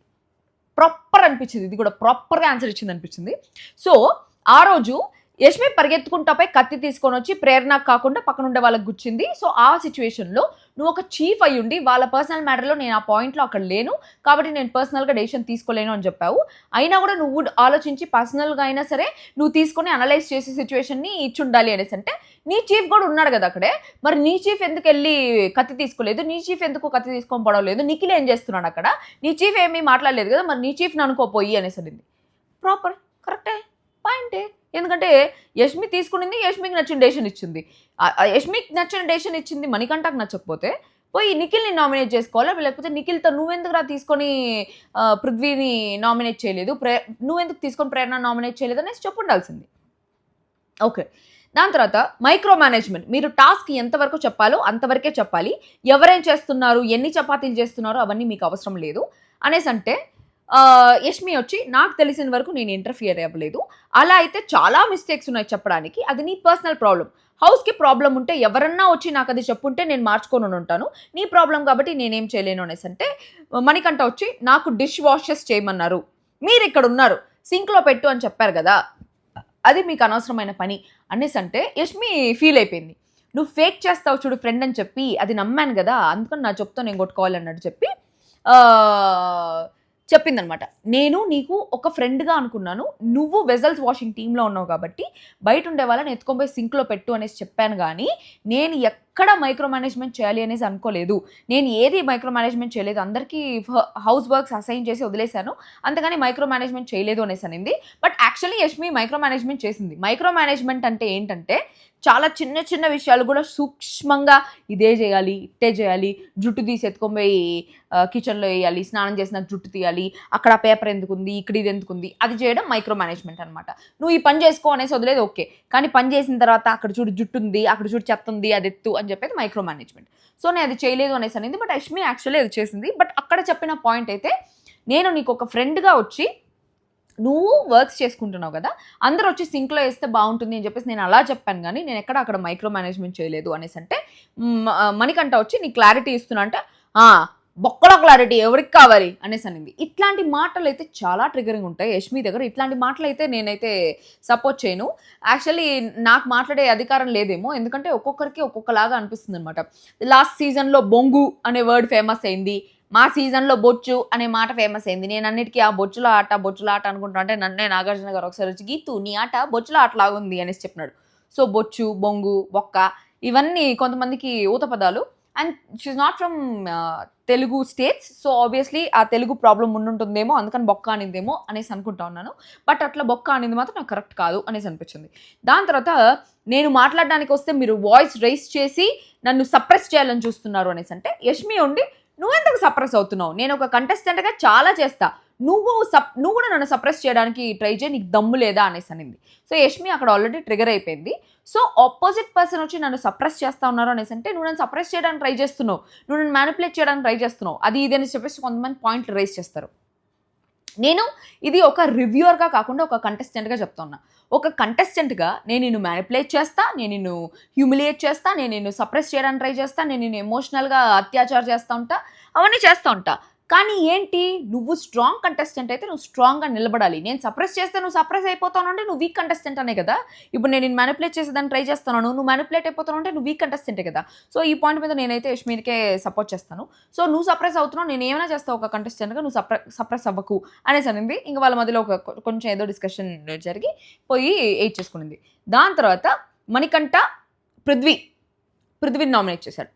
ప్రాపర్ అనిపించింది, ఇది కూడా ప్రాపర్గా ఆన్సర్ ఇచ్చింది అనిపించింది. సో ఆ రోజు యష్మి పరిగెత్తుకుంటాపై కత్తి తీసుకొని వచ్చి ప్రేరణకు కాకుండా పక్కన ఉండే వాళ్ళకి గుచ్చింది. సో ఆ సిచ్యువేషన్లో నువ్వు ఒక చీఫ్ అయ్యి ఉండి వాళ్ళ పర్సనల్ మ్యాటర్లో నేను ఆ పాయింట్లో అక్కడ లేను కాబట్టి నేను పర్సనల్గా డెసిషన్ తీసుకోలేను అని చెప్పావు. అయినా కూడా నువ్వు ఆలోచించి పర్సనల్గా అయినా సరే నువ్వు తీసుకొని అనలైజ్ చేసే సిచ్యువేషన్ని ఇచ్చి ఉండాలి అనేసి అంటే, నీ చీఫ్ కూడా ఉన్నాడు కదా అక్కడే, మరి నీ చీఫ్ ఎందుకు వెళ్ళి కత్తి తీసుకోలేదు, నీ చీఫ్ ఎందుకు కత్తి తీసుకొని పడవలేదు, నిఖిల్ ఏం చేస్తున్నాడు అక్కడ, నీ చీఫ్ ఏమీ మాట్లాడలేదు కదా, మరి నీ చీఫ్ని అనుకోపోయి అనేసి అనింది. ప్రాపర్ కరెక్టే పాయింటే. ఎందుకంటే యష్మి తీసుకునింది, యష్మికి నచ్చిన డెసిషన్ ఇచ్చింది. యష్మికి నచ్చిన డెసిషన్ ఇచ్చింది మణికంఠకు నచ్చకపోతే పోయి నిఖిల్ని నామినేట్ చేసుకోవాలా, లేకపోతే నిఖిల్తో నువ్వెందుకు తీసుకొని పృథ్వీని నామినేట్ చేయలేదు, నువ్వెందుకు తీసుకొని ప్రేరణ నామినేట్ చేయలేదు అనేసి చెప్పు ఉండాల్సింది. ఓకే. దాని తర్వాత మైక్రో మేనేజ్మెంట్, మీరు టాస్క్ ఎంతవరకు చెప్పాలో అంతవరకే చెప్పాలి, ఎవరేం చేస్తున్నారు, ఎన్ని చపాతీలు చేస్తున్నారో అవన్నీ మీకు అవసరం లేదు అనేసి అంటే, యష్మి వచ్చి నాకు తెలిసిన వరకు నేను ఇంటర్ఫియర్ అవ్వలేదు, అలా అయితే చాలా మిస్టేక్స్ ఉన్నాయి చెప్పడానికి, అది నీ పర్సనల్ ప్రాబ్లం. హౌస్కి ప్రాబ్లం ఉంటే ఎవరన్నా వచ్చి నాకు అది చెప్పుంటే నేను మార్చుకొని ఉంటాను, నీ ప్రాబ్లం కాబట్టి నేనేం చేయలేను అనేసి అంటే, మణికంఠ వచ్చి నాకు డిష్ వాషెస్ చేయమన్నారు, మీరు ఇక్కడ ఉన్నారు సింక్లో పెట్టు అని చెప్పారు కదా, అది మీకు అనవసరమైన పని అనేసి అంటే యష్మి ఫీల్ అయిపోయింది. నువ్వు ఫేక్ చేస్తావు చూడు ఫ్రెండ్ అని చెప్పి అది నమ్మాను కదా, అందుకని నా చెప్తా నేను కొట్టుకోవాలన్నట్టు చెప్పి చెప్పిందనమాట. నేను నీకు ఒక ఫ్రెండ్గా అనుకున్నాను, నువ్వు వెజల్స్ వాషింగ్ టీంలో ఉన్నావు కాబట్టి బయట ఉండే వాళ్ళని ఎత్తుకొని పోయి సింక్లో పెట్టు అనేసి చెప్పాను, కానీ నేను ఎక్కడ మైక్రో మేనేజ్మెంట్ చేయాలి అనేసి అనుకోలేదు, నేను ఏది మైక్రో మేనేజ్మెంట్ చేయలేదు, అందరికీ హౌస్ వర్క్స్ అసైన్ చేసి వదిలేశాను, అంతగాని మైక్రో మేనేజ్మెంట్ చేయలేదు అనేసి అనింది. But actually Yashmi micro management చేసింది. మైక్రో మేనేజ్మెంట్ అంటే ఏంటంటే చాలా చిన్న చిన్న విషయాలు కూడా సూక్ష్మంగా ఇదే చేయాలి, ఇట్టే చేయాలి, జుట్టు తీసి ఎత్తుకొని పోయి కిచెన్లో వేయాలి, స్నానం చేసిన జుట్టు తీయాలి, అక్కడ పేపర్ ఎందుకుంది, ఇక్కడ ఇది ఎందుకుంది, అది చేయడం మైక్రో మేనేజ్మెంట్ అనమాట. నువ్వు ఈ పని చేసుకో అనేసి వదిలేదు ఓకే, కానీ పని చేసిన తర్వాత అక్కడ చూడు జుట్టు ఉంది, అక్కడ చూడు చెత్త ఉంది, అది ఎత్తు అని చెప్పేది మైక్రో మేనేజ్మెంట్. సో నేను అది చేయలేదు అనేసి అనేది, బట్ యష్మి యాక్చువల్లీ అది చేసింది. బట్ అక్కడ చెప్పిన పాయింట్ అయితే, నేను నీకు ఒక ఫ్రెండ్గా వచ్చి నువ్వు వర్క్స్ చేసుకుంటున్నావు కదా, అందరూ వచ్చి సింక్లో వేస్తే బాగుంటుంది అని చెప్పేసి నేను అలా చెప్పాను, కానీ నేను ఎక్కడ అక్కడ మైక్రో మేనేజ్మెంట్ చేయలేదు అనేసి అంటే మణికంఠ వచ్చి నీ క్లారిటీ ఇస్తున్నా అంటే బొక్కల క్లారిటీ ఎవరికి కావాలి అనేసి అనింది. ఇట్లాంటి మాటలు అయితే చాలా ట్రిగరింగ్ ఉంటాయి యష్మి దగ్గర. ఇట్లాంటి మాటలు అయితే నేనైతే సపోర్ట్ చేయను. యాక్చువల్లీ నాకు మాట్లాడే అధికారం లేదేమో, ఎందుకంటే ఒక్కొక్కరికి ఒక్కొక్కలాగా అనిపిస్తుంది అనమాట. లాస్ట్ సీజన్లో బొంగు అనే వర్డ్ ఫేమస్ అయింది, మా సీజన్లో బొచ్చు అనే మాట ఫేమస్ అయింది. నేను అన్నిటికీ ఆ బొచ్చుల ఆట అనుకుంటా అంటే నన్నే నాగార్జున గారు ఒకసారి వచ్చి గీతు నీ ఆట బొచ్చుల ఆటలాగా ఉంది అనేసి చెప్పినాడు. సో బొచ్చు, బొంగు, బొక్క ఇవన్నీ కొంతమందికి ఊత పదాలు. And she not from Telugu states, so obviously ఆ తెలుగు ప్రాబ్లం ఉండుంటుందేమో, అందుకని బొక్క అనిందేమో అనేసి అనుకుంటా ఉన్నాను. బట్ అట్లా బొక్క అనేది మాత్రం నాకు కరెక్ట్ కాదు అనేసి అనిపించింది. దాని తర్వాత నేను మాట్లాడడానికి వస్తే మీరు వాయిస్ రైస్ చేసి నన్ను సప్రెస్ చేయాలని చూస్తున్నారు అనేసి అంటే, యష్మి ఉండి నువ్వెందుకు సప్రెస్ అవుతున్నావు, నేను ఒక కంటెస్టెంట్గా చాలా చేస్తా, నువ్వు కూడా నన్ను సప్రెస్ చేయడానికి ట్రై చేయి, నీకు దమ్ము లేదా అనేసి అనింది. సో యష్మి అక్కడ ఆల్రెడీ ట్రిగర్ అయిపోయింది. సో ఆపోజిట్ పర్సన్ వచ్చి నన్ను సప్రెస్ చేస్తా ఉన్నారు అనేసి అంటే, నువ్వు నన్ను సప్రెస్ చేయడానికి ట్రై చేస్తున్నావు, నువ్వు నన్ను మ్యానిపులేట్ చేయడానికి ట్రై చేస్తున్నావు, అది ఇది అని చెప్పేసి కొంతమంది పాయింట్లు రైజ్ చేస్తారు. నేను ఇది ఒక రివ్యూవర్గా కాకుండా ఒక కంటెస్టెంట్గా చెప్తా ఉన్నా. ఒక కంటెస్టెంట్గా నేను నిన్ను మ్యానిపులేట్ చేస్తా, నేను నిన్ను హ్యూమిలియేట్ చేస్తా, నేను నిన్ను సప్రెస్ చేయడానికి ట్రై చేస్తా, నేను నిన్ను ఎమోషనల్గా అత్యాచారం చేస్తూ ఉంటా, అవన్నీ చేస్తూ ఉంటా. కానీ ఏంటి, నువ్వు స్ట్రాంగ్ కంటెస్టెంట్ అయితే నువ్వు స్ట్రాంగ్గా నిలబడాలి. నేను సప్రెస్ చేస్తే నువ్వు సప్రెస్ అయిపోతావు అంటే నువ్వు వీక్ కంటెస్టెంట్ అనే కదా. ఇప్పుడు నేను మ్యానిపులేట్ చేసేదాన్ని ట్రై చేస్తున్నాను, నువ్వు మ్యానిపులేట్ అయిపోతావు అంటే నువ్వు వీక్ కంటెస్టెంటే కదా. సో ఈ పాయింట్ మీద నేనైతే యష్మికే సపోర్ట్ చేస్తాను. సో నువ్వు సప్రెస్ అవుతున్నావు, నేను ఏమైనా చేస్తావు ఒక కంటెస్టెంట్గా, నువ్వు సప్రెస్ అవ్వకు అనేసి అనింది. ఇంకా వాళ్ళ మధ్యలో కొంచెం ఏదో డిస్కషన్ జరిగి పోయి ఎయిట్ చేసుకునింది. దాని తర్వాత మణికంఠ పృథ్వీని నామినేట్ చేశాడు.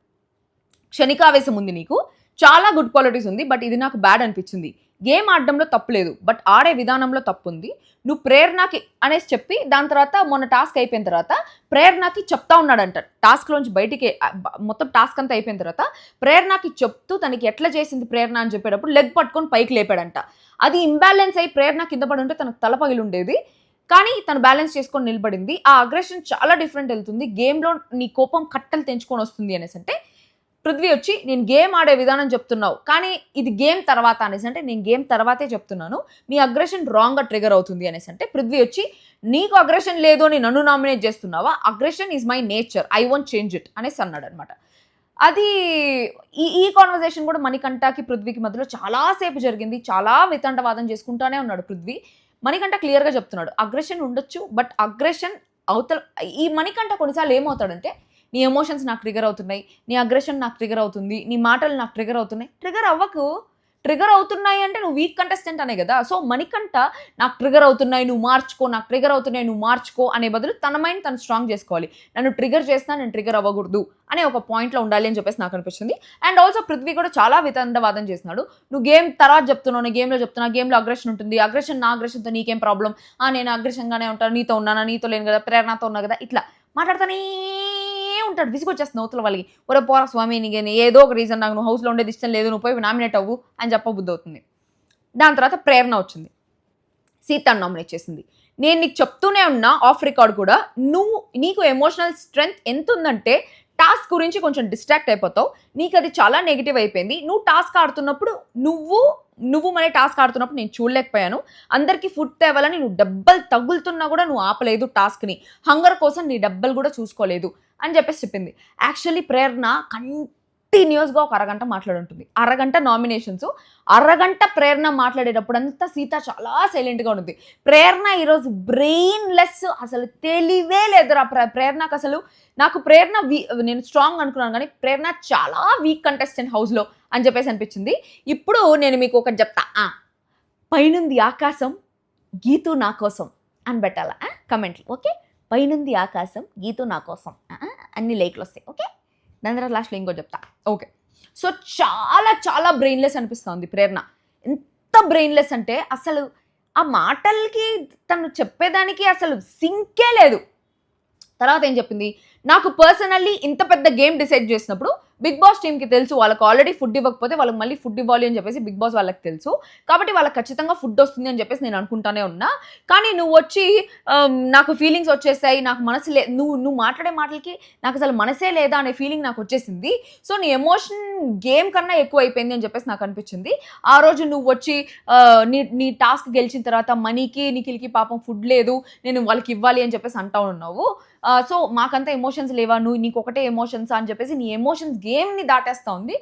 క్షణికావేశం ఉంది నీకు, చాలా గుడ్ క్వాలిటీస్ ఉంది, బట్ ఇది నాకు బ్యాడ్ అనిపించింది. గేమ్ ఆడడంలో తప్పు లేదు, బట్ ఆడే విధానంలో తప్పు ఉంది. నువ్వు ప్రేరణకి అనేసి చెప్పి దాని తర్వాత మొన్న టాస్క్ అయిపోయిన తర్వాత ప్రేరణకి చెప్తా ఉన్నాడంట, టాస్క్లోంచి బయటికి మొత్తం టాస్క్ అంతా అయిపోయిన తర్వాత ప్రేరణకి చెప్తూ తనకి ఎట్లా చేసింది ప్రేరణ అని చెప్పేటప్పుడు లెగ్ పట్టుకొని పైకి లేపాడంట. అది ఇంబ్యాలెన్స్ అయ్యి ప్రేరణ కింద పడి ఉంటే తనకు తల పగిలి ఉండేది, కానీ తను బ్యాలెన్స్ చేసుకొని నిలబడింది. ఆ అగ్రెషన్ చాలా డిఫరెంట్ వెళ్తుంది, గేమ్లో నీ కోపం కట్టలు తెంచుకొని వస్తుంది అనేసి అంటే, పృథ్వీ వచ్చి నేను గేమ్ ఆడే విధానం చెప్తున్నావు, కానీ ఇది గేమ్ తర్వాత అనేసి అంటే, నేను గేమ్ తర్వాతే చెప్తున్నాను, నీ అగ్రెషన్ రాంగ్గా ట్రిగర్ అవుతుంది అనేసి అంటే, పృథ్వీ వచ్చి నీకు అగ్రెషన్ లేదు అని నన్ను నామినేట్ చేస్తున్నావా, aggression is my nature, I won't change it అనేసి అన్నాడు అనమాట. అది ఈ కాన్వర్జేషన్ కూడా మణికంఠకి పృథ్వీకి మధ్యలో చాలాసేపు జరిగింది. చాలా వితండవాదం చేసుకుంటానే ఉన్నాడు పృథ్వీ. మణికంఠ క్లియర్గా చెప్తున్నాడు అగ్రెషన్ ఉండొచ్చు, బట్ అగ్రెషన్ అవతల ఈ మణికంఠ కొన్నిసార్లు ఏమవుతాడంటే, నీ ఎమోషన్స్ నాకు ట్రిగర్ అవుతున్నాయి, నీ అగ్రెషన్ నాకు ట్రిగర్ అవుతుంది, నీ మాటలు నాకు ట్రిగర్ అవుతున్నాయి. ట్రిగర్ అవ్వకు, ట్రిగర్ అవుతున్నాయి అంటే నువ్వు వీక్ కంటెస్టెంట్ అనే కదా. సో మణికంఠ నాకు ట్రిగర్ అవుతున్నాయి నువ్వు మార్చుకో, నాకు ట్రిగర్ అవుతున్నాయి నువ్వు మార్చుకో అనే బదులు తన మైండ్ తను స్ట్రాంగ్ చేసుకోవాలి. నన్ను ట్రిగర్ చేసినా నేను ట్రిగర్ అవ్వకూడదు అనే ఒక పాయింట్లో ఉండాలి అని చెప్పేసి నాకు అనిపిస్తుంది. అండ్ ఆల్సో పృథ్వీ కూడా చాలా వితండవాదం చేస్తున్నాడు. నువ్వు గేమ్ తర్వాత చెప్తున్నావు, నేను గేమ్లో చెప్తున్నా, గేమ్లో అగ్రెషన్ ఉంటుంది, అగ్రెషన్ నా అగ్రెషన్తో నీకేం ప్రాబ్లం, నేను అగ్రెషన్గానే ఉంటాను, నీతో ఉన్నానా, నీతో లేను కదా, ప్రేరణతో ఉన్నా కదా, ఇట్లా మాట్లాడుతానే ఉంటాడు. విసుగొచ్చేస్తుంది నౌతుల వాళ్ళకి, ఒరే పోరా స్వామి నీకు ఏదో ఒక రీజన్, నాకు నువ్వు హౌస్లో ఉండేది ఇష్టం లేదు, నువ్వు పోయి నామినేట్ అవ్వు అని చెప్పబుద్ధి అవుతుంది. దాని తర్వాత ప్రేరణ వచ్చింది, సీతను నామినేట్ చేసింది. నేను నీకు చెప్తూనే ఉన్నా ఆఫ్ రికార్డ్ కూడా, నీకు ఎమోషనల్ స్ట్రెంగ్త్ ఎంత ఉందంటే టాస్క్ గురించి కొంచెం డిస్ట్రాక్ట్ అయిపోతావు, నీకు అది చాలా నెగిటివ్ అయిపోయింది. నువ్వు టాస్క్ ఆడుతున్నప్పుడు నువ్వు మన టాస్క్ ఆడుతున్నప్పుడు నేను చూడలేకపోయాను, అందరికీ ఫుడ్ తేవాలని నువ్వు డబ్బలు తగులుతున్నా కూడా నువ్వు ఆపలేదు టాస్క్ని, హంగర్ కోసం నీ డబ్బలు కూడా చూసుకోలేదు అని చెప్పేసి చెప్పింది. యాక్చువల్లీ ప్రేరణ కంటిన్యూస్గా ఒక అరగంట మాట్లాడుంటుంది, అరగంట నామినేషన్స్, అరగంట ప్రేరణ మాట్లాడేటప్పుడు అంతా సీత చాలా సైలెంట్గా ఉంటుంది. ప్రేరణ ఈరోజు బ్రెయిన్లెస్, అసలు తెలివే లేదురా ప్రేరణకు. అసలు నాకు ప్రేరణ నేను స్ట్రాంగ్ అనుకున్నాను, కానీ ప్రేరణ చాలా వీక్ కంటెస్టెంట్ హౌస్లో అని చెప్పేసి అనిపించింది. ఇప్పుడు నేను మీకు ఒకటి చెప్తా, పైనుంది ఆకాశం గీతు నా కోసం అని పెట్టాలా కమెంట్లు, ఓకే? పైనుంది ఆకాశం గీతు నా కోసం అన్ని లైక్లు వస్తాయి, ఓకే? దాని తర్వాత లాస్ట్లో ఇంకో చెప్తా, ఓకే? సో చాలా చాలా బ్రెయిన్లెస్ అనిపిస్తుంది ప్రేరణ. ఎంత బ్రెయిన్లెస్ అంటే అసలు ఆ మాటలకి తను చెప్పేదానికి అసలు సింకే లేదు. తర్వాత ఏం చెప్పింది, నాకు పర్సనల్లీ ఇంత పెద్ద గేమ్ డిసైడ్ చేసినప్పుడు బిగ్ బాస్ టీమ్కి తెలుసు వాళ్ళకి ఆల్రెడీ ఫుడ్ ఇవ్వకపోతే వాళ్ళకి మళ్ళీ ఫుడ్ ఇవ్వాలి అని చెప్పేసి బిగ్ బాస్ వాళ్ళకి తెలుసు, కాబట్టి వాళ్ళకి ఖచ్చితంగా ఫుడ్ వస్తుంది అని చెప్పేసి నేను అనుకుంటానే ఉన్నా. కానీ నువ్వు వచ్చి నాకు ఫీలింగ్స్ వచ్చేసాయి, నాకు మనసు నువ్వు మాట్లాడే మాటలకి నాకు అసలు మనసే లేదా అనే ఫీలింగ్ నాకు వచ్చేసింది. సో నీ ఎమోషన్ గేమ్ కన్నా ఎక్కువ అయిపోయింది అని చెప్పేసి నాకు అనిపించింది. ఆ రోజు నువ్వు వచ్చి నీ టాస్క్ గెలిచిన తర్వాత మనీకి నిఖిల్కి పాపం ఫుడ్ లేదు, నేను వాళ్ళకి ఇవ్వాలి అని చెప్పేసి అంటా ఉన్నావు. సో మాకంతా ఎమోషన్స్ లేవా, నీకు ఒకటే ఎమోషన్స్ అని చెప్పేసి నీ ఎమోషన్స్ గేమ్ని దాటేస్తా ఉంది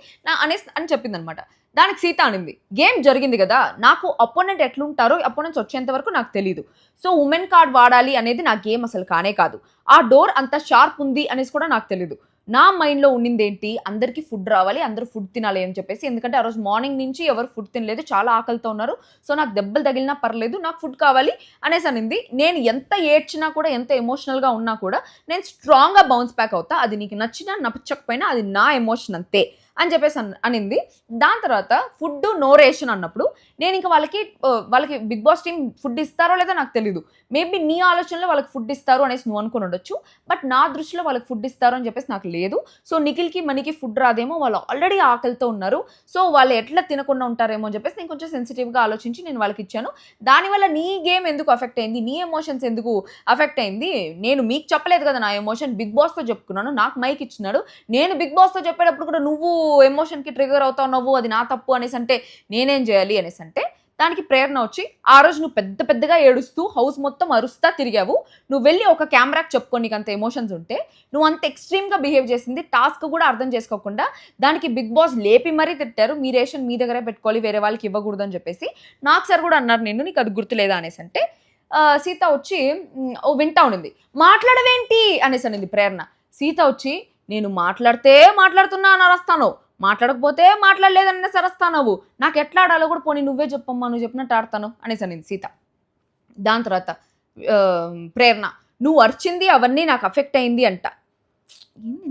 అని చెప్పింది అనమాట. దానికి సీత అనింది, గేమ్ జరిగింది కదా, నాకు అపోనెంట్ ఎట్లుంటారో అపోనెంట్స్ వచ్చేంత వరకు నాకు తెలీదు. సో ఉమెన్ కార్డ్ వాడాలి అనేది నా గేమ్ అసలు కానే కాదు, ఆ డోర్ అంత షార్ప్ ఉంది అనేసి కూడా నాకు తెలీదు. నా మైండ్లో ఉండింది ఏంటి, అందరికీ ఫుడ్ రావాలి, అందరూ ఫుడ్ తినాలి అని చెప్పేసి. ఎందుకంటే ఆ రోజు మార్నింగ్ నుంచి ఎవరు ఫుడ్ తినలేదు, చాలా ఆకలితో ఉన్నారు. సో నాకు దెబ్బలు తగిలినా పర్లేదు, నాకు ఫుడ్ కావాలి అనేసి అనింది. నేను ఎంత ఏడ్చినా కూడా, ఎంత ఎమోషనల్గా ఉన్నా కూడా నేను స్ట్రాంగ్గా బౌన్స్ బ్యాక్ అవుతా. అది నీకు నచ్చినా నచ్చకపోయినా అది నా ఎమోషన్ అంతే అని చెప్పేసి అనింది. దాని తర్వాత ఫుడ్ నో రేషన్ అన్నప్పుడు నేను ఇంకా వాళ్ళకి బిగ్ బాస్ టీమ్ ఫుడ్ ఇస్తారో లేదో నాకు తెలీదు. మేబీ నీ ఆలోచనలో వాళ్ళకి ఫుడ్ ఇస్తారు అనేసి నువ్వు అనుకుని ఉండొచ్చు, బట్ నా దృష్టిలో వాళ్ళకి ఫుడ్ ఇస్తారు అని చెప్పేసి నాకు లేదు. సో నిఖిల్కి మనీకి ఫుడ్ రాదేమో, వాళ్ళు ఆల్రెడీ ఆకలితో ఉన్నారు, సో వాళ్ళు ఎట్లా తినకుండా ఉంటారేమో అని చెప్పేసి నేను కొంచెం సెన్సిటివ్గా ఆలోచించి నేను వాళ్ళకి ఇచ్చాను. దానివల్ల నీ గేమ్ ఎందుకు అఫెక్ట్ అయింది, నీ ఎమోషన్స్ ఎందుకు అఫెక్ట్ అయింది, నేను మీకు చెప్పలేదు కదా నా ఎమోషన్, బిగ్ బాస్తో చెప్పుకున్నాను, నాకు మైక్ ఇచ్చినాడు. నేను బిగ్ బాస్తో చెప్పేటప్పుడు కూడా నువ్వు ఎమోషన్కి ట్రిగర్ అవుతావు, అది నా తప్పు అనేసి అంటే నేనేం చేయాలి అనేసి అంటే దానికి ప్రేరణ వచ్చి, ఆ రోజు నువ్వు పెద్దగా ఏడుస్తూ హౌస్ మొత్తం అరుస్తా తిరిగావు, నువ్వు వెళ్ళి ఒక కెమెరాకి చెప్పుకో నీకు అంత ఎమోషన్స్ ఉంటే, నువ్వు అంత ఎక్స్ట్రీమ్గా బిహేవ్ చేసింది, టాస్క్ కూడా అర్థం చేసుకోకుండా దానికి బిగ్ బాస్ లేపి మరీ తిట్టారు, మీ రేషన్ మీ దగ్గరే పెట్టుకోవాలి, వేరే వాళ్ళకి ఇవ్వకూడదు అని చెప్పేసి. నాకు సార్ కూడా అన్నారు, నేను నీకు అది గుర్తులేదా అనేసి అంటే సీత వచ్చి వింటా ఉండింది. మాట్లాడవేంటి అనేసి అనింది ప్రేరణ. సీత వచ్చి, నేను మాట్లాడుతున్నా అని అరస్తాను, మాట్లాడకపోతే మాట్లాడలేదన్న సరస్తానవు, నాకు ఎట్లా ఆడాలో కూడా పోనీ నువ్వే చెప్పమ్మా, నువ్వు చెప్పినట్టు ఆడతాను అనేసి అనింది సీత. దాని తర్వాత ప్రేరణ, నువ్వు అరిచింది అవన్నీ నాకు అఫెక్ట్ అయింది అంట.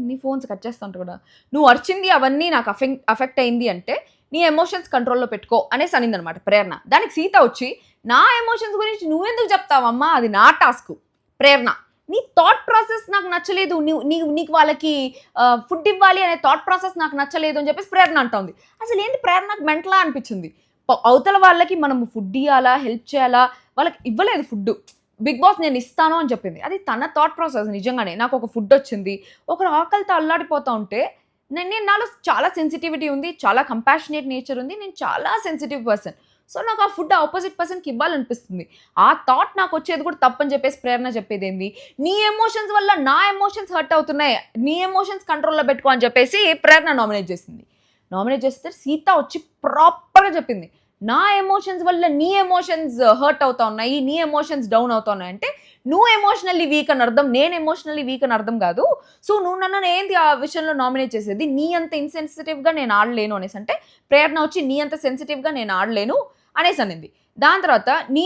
నీ ఫోన్స్ కట్ చేస్తా ఉంటా కూడా. నువ్వు అరిచింది అవన్నీ నాకు అఫెక్ట్ అయింది అంటే నీ ఎమోషన్స్ కంట్రోల్లో పెట్టుకో అనేసి అనింది అనమాట ప్రేరణ. దానికి సీత వచ్చి, నా ఎమోషన్స్ గురించి నువ్వెందుకు చెప్తావమ్మా, అది నా టాస్క్. ప్రేరణ, నీ థాట్ ప్రాసెస్ నాకు నచ్చలేదు, నీకు వాళ్ళకి ఫుడ్ ఇవ్వాలి అనే థాట్ ప్రాసెస్ నాకు నచ్చలేదు అని చెప్పేసి ప్రేరణ అంటుంది. అసలు ఏంటి ప్రేరణ, నాకు మెంటలా అనిపించింది. అవతల వాళ్ళకి మనం ఫుడ్ ఇవ్వాలా, హెల్ప్ చేయాలా, వాళ్ళకి ఇవ్వలేదు ఫుడ్. బిగ్ బాస్ నేను ఇస్తాను అని చెప్పింది, అది తన థాట్ ప్రాసెస్. నిజంగానే నాకు ఒక ఫుడ్ వచ్చింది, ఒకరు ఆకలితో అల్లాడిపోతూ ఉంటే నేను నాలో చాలా సెన్సిటివిటీ ఉంది, చాలా కంపాషనేట్ నేచర్ ఉంది, నేను చాలా సెన్సిటివ్ పర్సన్. సో నాకు ఆ ఫుడ్ ఆపోజిట్ పర్సన్కి ఇవ్వాలనిపిస్తుంది. ఆ థాట్ నాకు వచ్చేది కూడా తప్పని చెప్పేసి ప్రేరణ చెప్పేది ఏంది, నీ ఎమోషన్స్ వల్ల నా ఎమోషన్స్ హర్ట్ అవుతున్నాయి, నీ ఎమోషన్స్ కంట్రోల్లో పెట్టుకో అని చెప్పేసి ప్రేరణ నామినేట్ చేసింది. నామినేట్ చేస్తే సీత వచ్చి ప్రాపర్గా చెప్పింది, నా ఎమోషన్స్ వల్ల నీ ఎమోషన్స్ హర్ట్ అవుతా ఉన్నాయి, నీ ఎమోషన్స్ డౌన్ అవుతా ఉన్నాయి అంటే నువ్వు ఎమోషనల్లీ వీక్ అని అర్థం, నేను ఎమోషనల్లీ వీక్ అని అర్థం కాదు. సో నువ్వు నన్ను ఏంటి ఆ విషయంలో నామినేట్ చేసేది, నీ అంత ఇన్సెన్సిటివ్గా నేను ఆడలేను అనేసి అంటే ప్రేరణ వచ్చి, నీ అంత సెన్సిటివ్గా నేను ఆడలేను అనేసి అనింది. దాని తర్వాత నీ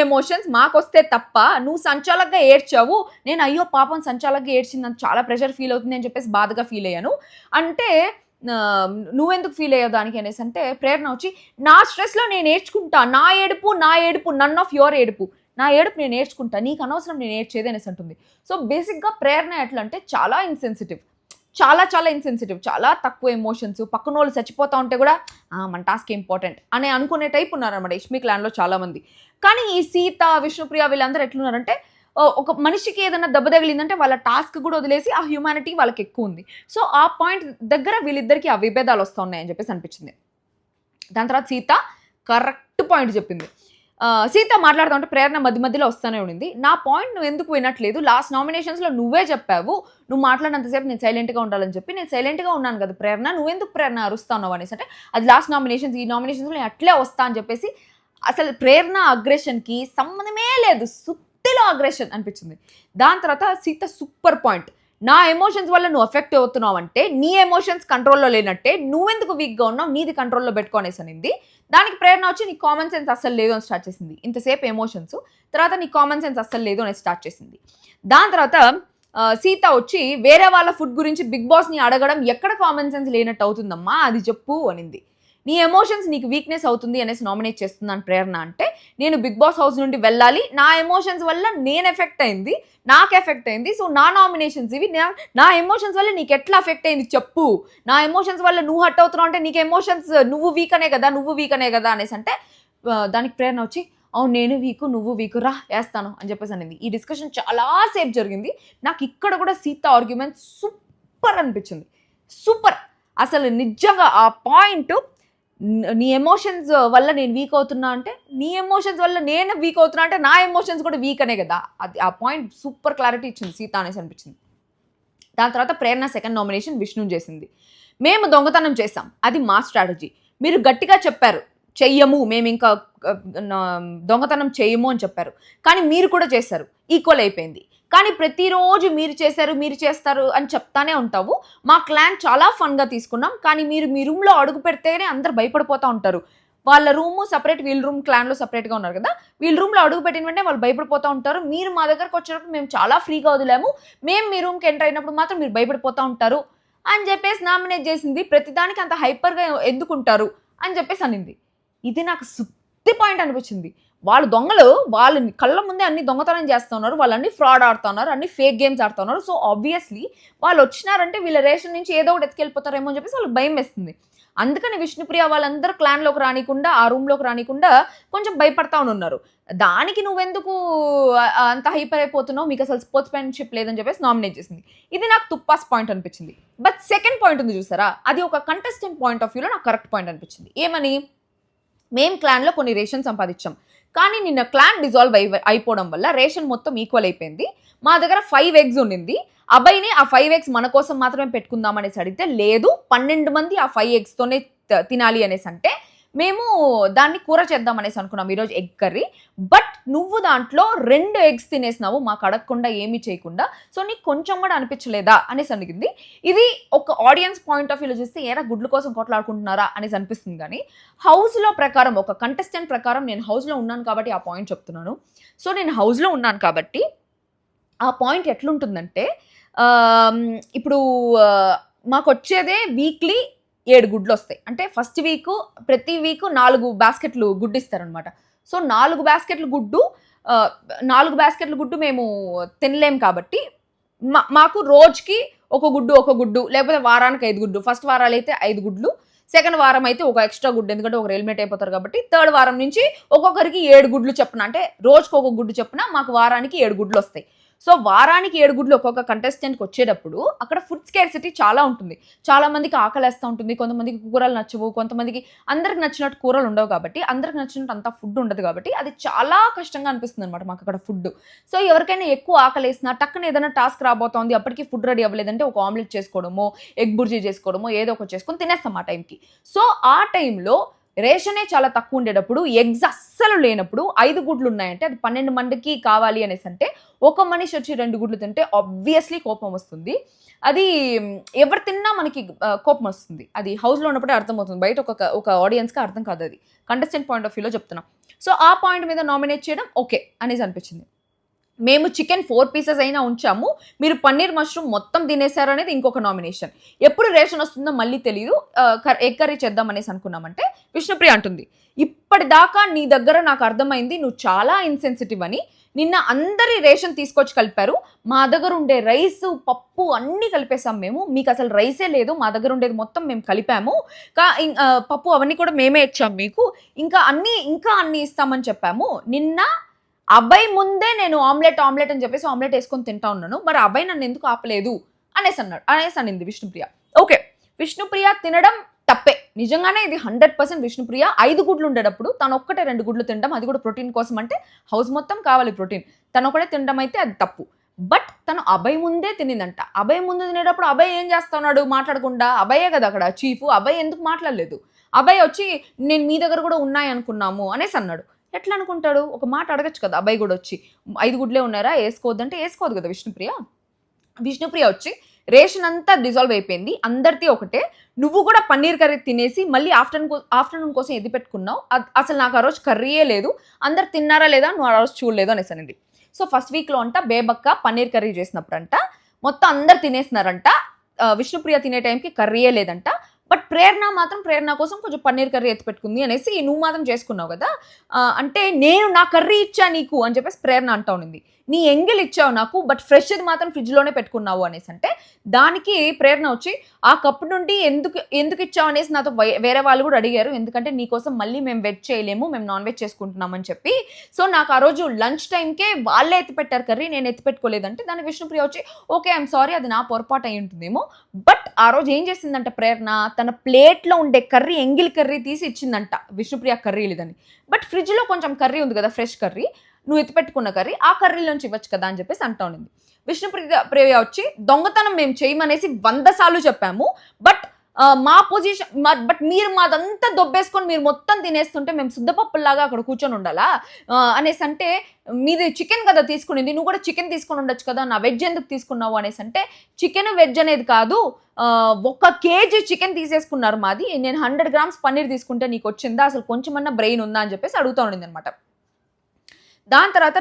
ఎమోషన్స్ మాకొస్తే తప్ప, నువ్వు సంచాలకుగా ఏడ్చావు, నేను అయ్యో పాపం సంచాలకుగా ఏడ్చిందని చాలా ప్రెషర్ ఫీల్ అవుతుంది అని చెప్పేసి బాధగా ఫీల్ అయ్యాను అంటే నువ్వెందుకు ఫీల్ అయ్యావు దానికి అనేసి అంటే ప్రేరణ వచ్చి, నా స్ట్రెస్లో నేను నేర్చుకుంటా, నా ఏడుపు నన్ ఆఫ్ యువర్ ఏడుపు, నా ఏడుపు నేను నేర్చుకుంటా, నీకు అనవసరం నేను ఏడ్చేది అనేసి అంటుంది. సో బేసిక్గా ప్రేరణ ఎట్లా అంటే చాలా ఇన్సెన్సిటివ్, చాలా ఇన్సెన్సిటివ్, చాలా తక్కువ ఎమోషన్స్. పక్కన వాళ్ళు చచ్చిపోతూ ఉంటే కూడా మన టాస్క్ ఇంపార్టెంట్ అని అనుకునే టైప్ ఉన్నారన్నమాట ఇష్మి క్లాన్లో చాలామంది. కానీ ఈ సీత, విష్ణుప్రియ వీళ్ళందరూ ఎట్లున్నారంటే, ఒక మనిషికి ఏదైనా దెబ్బ తగిలిందంటే వాళ్ళ టాస్క్ కూడా వదిలేసి ఆ హ్యూమానిటీ వాళ్ళకి ఎక్కువ ఉంది. సో ఆ పాయింట్ దగ్గర వీళ్ళిద్దరికీ ఆ విభేదాలు వస్తూ ఉన్నాయని చెప్పేసి అనిపించింది. దాని తర్వాత సీత కరెక్ట్ పాయింట్ చెప్పింది. సీత మాట్లాడుతూ ఉంటే ప్రేరణ మధ్యలో వస్తూనే ఉండింది. నా పాయింట్ నువ్వు ఎందుకు వినట్లేదు, లాస్ట్ నామినేషన్స్లో నువ్వే చెప్పావు నువ్వు మాట్లాడినంతసేపు నేను సైలెంట్గా ఉండాలని చెప్పి, నేను సైలెంట్గా ఉన్నాను కదా ప్రేరణ, నువ్వెందుకు ప్రేరణ అరుస్తావు అనేసి అంటే, అది లాస్ట్ నామినేషన్స్, ఈ నామినేషన్స్లో నేను అట్లే వస్తా అని చెప్పేసి. అసలు ప్రేరణ అగ్రెషన్కి సంబంధమే లేదు, సుత్తిలో అగ్రెషన్ అనిపించింది. దాని తర్వాత సీత సూపర్ పాయింట్, నా ఎమోషన్స్ వల్ల నువ్వు ఎఫెక్ట్ అవుతున్నావు అంటే నీ ఎమోషన్స్ కంట్రోల్లో లేనట్టే, నువ్వెందుకు వీక్గా ఉన్నావు, నీది కంట్రోల్లో పెట్టుకోనేసి అనింది. దానికి ప్రేరణ వచ్చి, నీ కామన్ సెన్స్ అస్సలు లేదు అని స్టార్ట్ చేసింది. ఇంతసేపు ఎమోషన్స్, తర్వాత నీ కామన్ సెన్స్ అస్సలు లేదు అని స్టార్ట్ చేసింది. దాని తర్వాత సీత వచ్చి, వేరే వాళ్ళ ఫుడ్ గురించి బిగ్ బాస్ని అడగడం ఎక్కడ కామన్ సెన్స్ లేనట్టు అవుతుందమ్మా, అది చెప్పు అనింది. నీ ఎమోషన్స్ నీకు వీక్నెస్ అవుతుంది అనేసి నామినేట్ చేస్తున్నాను ప్రేరణ అంటే, నేను బిగ్ బాస్ హౌస్ నుండి వెళ్ళాలి, నా ఎమోషన్స్ వల్ల నేను ఎఫెక్ట్ అయింది, నాకు ఎఫెక్ట్ అయింది, సో నా నామినేషన్స్ ఇవి, నా ఎమోషన్స్ వల్ల నీకు ఎట్లా ఎఫెక్ట్ అయింది చెప్పు, నా ఎమోషన్స్ వల్ల నువ్వు హర్ట్ అవుతున్నావు అంటే నీకు ఎమోషన్స్ నువ్వు వీక్ అనే కదా అనేసి అంటే దానికి ప్రేరణ వచ్చి అవును నేను వీకు నువ్వు వీకు రా వేస్తాను అని చెప్పేసి అనేది. ఈ డిస్కషన్ చాలాసేపు జరిగింది. నాకు ఇక్కడ కూడా సీత ఆర్గ్యుమెంట్ సూపర్ అనిపించింది, సూపర్. అసలు నిజంగా ఆ పాయింట్, నీ ఎమోషన్స్ వల్ల నేను వీక్ అవుతున్నా అంటే, నీ ఎమోషన్స్ వల్ల నేను వీక్ అవుతున్నా అంటే నా ఎమోషన్స్ కూడా వీక్ అనే కదా, అది ఆ పాయింట్ సూపర్ క్లారిటీ ఇచ్చింది సీత అనేసి అనిపించింది. దాని తర్వాత ప్రేరణ సెకండ్ నామినేషన్ విష్ణు చేసింది. మేము దొంగతనం చేసాం, అది మా స్ట్రాటజీ, మీరు గట్టిగా చెప్పారు చెయ్యము, మేము ఇంకా దొంగతనం చేయము అని చెప్పారు, కానీ మీరు కూడా చేశారు, ఈక్వల్ అయిపోయింది. కానీ ప్రతిరోజు మీరు చేస్తారు అని చెప్తానే ఉంటావు. మా క్లాన్ చాలా ఫన్గా తీసుకున్నాం, కానీ మీరు మీ రూమ్లో అడుగు పెడితేనే అందరు భయపడిపోతూ ఉంటారు. వాళ్ళ రూము సపరేట్, వీళ్ళ రూమ్ క్లాన్లో సపరేట్గా ఉన్నారు కదా, వీళ్ళ రూమ్లో అడుగు పెట్టిన వెంటనే వాళ్ళు భయపడిపోతూ ఉంటారు. మీరు మా దగ్గరకు వచ్చినప్పుడు మేము చాలా ఫ్రీగా వదిలేము, మేము మీ రూమ్కి ఎంటర్ అయినప్పుడు మాత్రం మీరు భయపడిపోతూ ఉంటారు అని చెప్పేసి నామినేట్ చేసింది. ప్రతిదానికి అంత హైపర్గా ఎందుకుంటారు అని చెప్పేసి అనింది. ఇది నాకు సుత్తి పాయింట్ అనిపించింది. వాళ్ళు దొంగలు, వాళ్ళ కళ్ళ ముందే అన్ని దొంగతనం చేస్తున్నారు, వాళ్ళన్నీ ఫ్రాడ్ ఆడుతున్నారు, అన్ని ఫేక్ గేమ్స్ ఆడుతున్నారు. సో ఆబ్వియస్లీ వాళ్ళు వచ్చినారంటే వీళ్ళ రేషన్ నుంచి ఏదో ఒకటి ఎత్తుకెళ్ళిపోతారేమో అని చెప్పేసి వాళ్ళకి భయం వేస్తుంది. అందుకని విష్ణుప్రియ వాళ్ళందరూ క్లాన్లోకి రానికుండా, ఆ రూమ్లోకి రానికుండా కొంచెం భయపడతా ఉన్నారు. దానికి నువ్వెందుకు అంత హైపర్ అయిపోతున్నావు, మీకు అసలు స్పోర్ట్స్ మ్యాన్షిప్ లేదని చెప్పేసి నామినేట్ చేసింది. ఇది నాకు తుప్పాస్ పాయింట్ అనిపించింది. బట్ సెకండ్ పాయింట్ ఉంది చూసారా, అది ఒక కంటెస్టెంట్ పాయింట్ ఆఫ్ వ్యూలో నాకు కరెక్ట్ పాయింట్ అనిపించింది. ఏమని, మేము క్లాన్లో కొన్ని రేషన్ సంపాదించాం, కానీ నిన్న క్లాన్ డిజాల్వ్ అయిపోవడం వల్ల రేషన్ మొత్తం ఈక్వల్ అయిపోయింది. మా దగ్గర 5 eggs ఉండింది, అబ్బాయిని ఆ 5 eggs మన కోసం మాత్రమే పెట్టుకుందాం అనేసి అడిగితే లేదు 12 మంది ఆ 5 eggstోనే తినాలి అనేసి అంటే మేము దాన్ని కూర చేద్దాం అనేసి అనుకున్నాం ఈరోజు ఎగ్ కర్రీ. బట్ నువ్వు దాంట్లో 2 eggs తినేసినావు మాకు అడగకుండా ఏమీ చేయకుండా, సో నీకు కొంచెం కూడా అనిపించలేదా అనేసి అడిగింది. ఇది ఒక ఆడియన్స్ పాయింట్ ఆఫ్ వ్యూలో చూస్తే ఏరా గుడ్ల కోసం కొట్లాడుకుంటున్నారా అనేసి అనిపిస్తుంది. కానీ హౌస్లో ప్రకారం, ఒక కంటెస్టెంట్ ప్రకారం, నేను హౌస్లో ఉన్నాను కాబట్టి ఆ పాయింట్ చెప్తున్నాను. సో నేను హౌస్లో ఉన్నాను కాబట్టి ఆ పాయింట్ ఎట్లుంటుందంటే, ఇప్పుడు మాకు వచ్చేదే వీక్లీ 7 గుడ్లు వస్తాయి. అంటే ఫస్ట్ వీక్ ప్రతి వీక్ 4 బాస్కెట్లు గుడ్డు ఇస్తారనమాట. సో 4 బాస్కెట్లు గుడ్డు మేము తినలేం కాబట్టి మాకు రోజుకి ఒక గుడ్డు, లేకపోతే వారానికి 5 గుడ్లు. ఫస్ట్ వారాలు అయితే 5 గుడ్లు, సెకండ్ వారం అయితే ఒక ఎక్స్ట్రా గుడ్డు, ఎందుకంటే ఒకరు ఎలిమినేట్ అయిపోతారు కాబట్టి. థర్డ్ వారం నుంచి ఒక్కొక్కరికి 7 గుడ్లు చెప్పున, అంటే రోజుకి ఒక గుడ్డు చెప్పున మాకు వారానికి 7 గుడ్లు వస్తాయి. సో వారానికి 7 గుడ్లు ఒక్కొక్క కంటెస్టెంట్కి వచ్చేటప్పుడు అక్కడ ఫుడ్ స్కేర్సిటీ చాలా ఉంటుంది. చాలా మందికి ఆకలేస్తూ ఉంటుంది, కొంతమందికి కూరలు నచ్చవు, కొంతమందికి అందరికి నచ్చినట్టు కూరలు ఉండవు కాబట్టి, అందరికి నచ్చినట్టు అంతా ఫుడ్ ఉండదు కాబట్టి అది చాలా కష్టంగా అనిపిస్తుంది అనమాట మాకు అక్కడ ఫుడ్. సో ఎవరికైనా ఎక్కువ ఆకలేసినా టక్కున ఏదైనా టాస్క్ రాబోతోంది, అప్పటికి ఫుడ్ రెడీ అవ్వలేదంటే ఒక ఆమ్లెట్ చేసుకోవడమో, ఎగ్ బుర్జీ చేసుకోవడమో ఏదో ఒకటి చేసుకొని తినేస్తాం ఆ టైంకి. సో ఆ టైంలో రేషనే చాలా తక్కువ ఉండేటప్పుడు, ఎగ్స్ అస్సలు లేనప్పుడు 5 గుడ్లు ఉన్నాయంటే అది 12 మందికి కావాలి అనేసి అంటే ఒక మనిషి వచ్చి 2 గుడ్లు తింటే ఆబ్వియస్లీ కోపం వస్తుంది. అది ఎవరు తిన్నా మనకి కోపం వస్తుంది. అది హౌస్లో ఉన్నప్పుడే అర్థమవుతుంది, బయట ఒక ఆడియన్స్కి అర్థం కాదు. అది కంటెస్టెంట్ పాయింట్ ఆఫ్ వ్యూలో చెప్తున్నాం. సో ఆ పాయింట్ మీద నామినేట్ చేయడం ఓకే అనేసి అనిపించింది. మేము చికెన్ 4 pieces అయినా ఉంచాము, మీరు పన్నీర్ మష్రూమ్ మొత్తం తినేశారు అనేది ఇంకొక నామినేషన్. ఎప్పుడు రేషన్ వస్తుందో మళ్ళీ తెలియదు, ఎగ్ కర్రీ చేద్దాం అనేసి అనుకున్నామంటే విష్ణుప్రియ అంటుంది, ఇప్పటిదాకా నీ దగ్గర నాకు అర్థమైంది నువ్వు చాలా ఇన్సెన్సిటివ్ అని. నిన్న అందరి రేషన్ తీసుకొచ్చి కలిపారు, మా దగ్గర ఉండే రైస్ పప్పు అన్నీ కలిపేసాం మేము, మీకు అసలు రైసే లేదు, మా దగ్గర ఉండేది మొత్తం మేము కలిపాము, పప్పు అవన్నీ కూడా మేమే ఇచ్చాం మీకు, ఇంకా అన్నీ ఇస్తామని చెప్పాము. నిన్న అబ్బాయి ముందే నేను ఆమ్లెట్ అని చెప్పేసి ఆమ్లెట్ వేసుకొని తింటా ఉన్నాను, మరి అబ్బాయి నన్ను ఎందుకు ఆపలేదు అనేసి అనింది విష్ణుప్రియ. ఓకే, విష్ణుప్రియ తినడం తప్పే, నిజంగానే ఇది 100% విష్ణుప్రియ 5 గుడ్లు ఉండేటప్పుడు తను ఒక్కటే 2 గుడ్లు తినడం, అది కూడా ప్రోటీన్ కోసం, అంటే హౌస్ మొత్తం కావాలి ప్రోటీన్, తను ఒకటే తినడం అయితే అది తప్పు. బట్ తను అబ్బాయి ముందే తినిందంట. అబ్బాయి ముందు తినేటప్పుడు అబ్బాయి ఏం చేస్తున్నాడు మాట్లాడకుండా, అబ్బాయే కదా అక్కడ చీఫ్, అబ్బాయి ఎందుకు మాట్లాడలేదు? అబ్బాయి వచ్చి నేను మీ దగ్గర కూడా ఉన్నాయి అనుకున్నాము అనేసి అన్నాడు. ఎట్లా అనుకుంటాడు? ఒక మాట అడగచ్చు కదా అబ్బాయి కూడా వచ్చి, 5 గుడ్లే ఉన్నారా వేసుకోవద్దంటే వేసుకోవద్దు కదా విష్ణుప్రియ వచ్చి రేషన్ అంతా డిజాల్వ్ అయిపోయింది, అందరిది ఒకటే, నువ్వు కూడా పన్నీర్ కర్రీ తినేసి మళ్ళీ ఆఫ్టర్నూన్ కోసం ఎది పెట్టుకున్నావు, అసలు నాకు ఆ రోజు కర్రీయే లేదు, అందరు తిన్నారా లేదా నువ్వు ఆ రోజు చూడలేదు అనేసి అనింది. సో ఫస్ట్ వీక్లో అంట బేబక్క పన్నీర్ కర్రీ చేసినప్పుడు అంట మొత్తం అందరు తినేసినారంట, విష్ణుప్రియ తినే టైంకి కర్రీయే లేదంట. బట్ ప్రేరణ కోసం కొంచెం పన్నీర్ కర్రీ ఎత్తి పెట్టుకుంది అనేసి నువ్వు మాత్రం చేసుకున్నావు కదా, అంటే నేను నా కర్రీ ఇచ్చా నీకు అని చెప్పేసి ప్రేరణ అంటా ఉంది. నీ ఎంగిల్ ఇచ్చావు నాకు, బట్ ఫ్రెష్ది మాత్రం ఫ్రిడ్జ్లోనే పెట్టుకున్నావు అనేసి అంటే దానికి ప్రేరణ వచ్చి ఆ కప్పు నుండి ఎందుకు ఇచ్చావు అనేసి నాతో వేరే వాళ్ళు కూడా అడిగారు. ఎందుకంటే నీకోసం మళ్ళీ మేము వెజ్ చేయలేము, మేము నాన్ వెజ్ చేసుకుంటున్నామని చెప్పి. సో నాకు ఆ రోజు లంచ్ టైంకే వాళ్ళే ఎత్తి పెట్టారు కర్రీ, నేను ఎత్తి పెట్టుకోలేదంటే దానికి విష్ణుప్రియ వచ్చి ఓకే ఐఎమ్ సారీ, అది నా పొరపాటు అయి ఉంటుందేమో. బట్ ఆ రోజు ఏం చేసిందంట ప్రేరణ, తన ప్లేట్లో ఉండే కర్రీ ఎంగిల్ కర్రీ తీసి ఇచ్చిందంట విష్ణుప్రియ కర్రీ లేదని. బట్ ఫ్రిడ్జ్లో కొంచెం కర్రీ ఉంది కదా, ఫ్రెష్ కర్రీ, నువ్వు ఎత్తిపెట్టుకున్న కర్రీ ఆ కర్రీలోంచి ఇవ్వచ్చు కదా అని చెప్పేసి అంటా ఉంది. విష్ణుప్రియ వచ్చి దొంగతనం మేము చేయమనేసి 100 సార్లు చెప్పాము, బట్ మా పొజిషన్ బట్ మీరు మాదంతా దొబ్బేసుకొని మీరు మొత్తం తినేస్తుంటే మేము శుద్ధపప్పుల్లాగా అక్కడ కూర్చొని ఉండాలా అనేసి అంటే, మీది చికెన్ కదా తీసుకునింది, నువ్వు కూడా చికెన్ తీసుకొని ఉండొచ్చు కదా, నా వెజ్ ఎందుకు తీసుకున్నావు అనేసి అంటే, చికెన్ వెజ్ అనేది కాదు, 1 కేజీ చికెన్ తీసేసుకున్నారు మాది, నేను 100 గ్రామ్స్ పన్నీర్ తీసుకుంటే నీకు వచ్చిందా, అసలు కొంచెమన్నా బ్రెయిన్ ఉందా అని చెప్పేసి అడుగుతూ ఉండింది అనమాట. దాని తర్వాత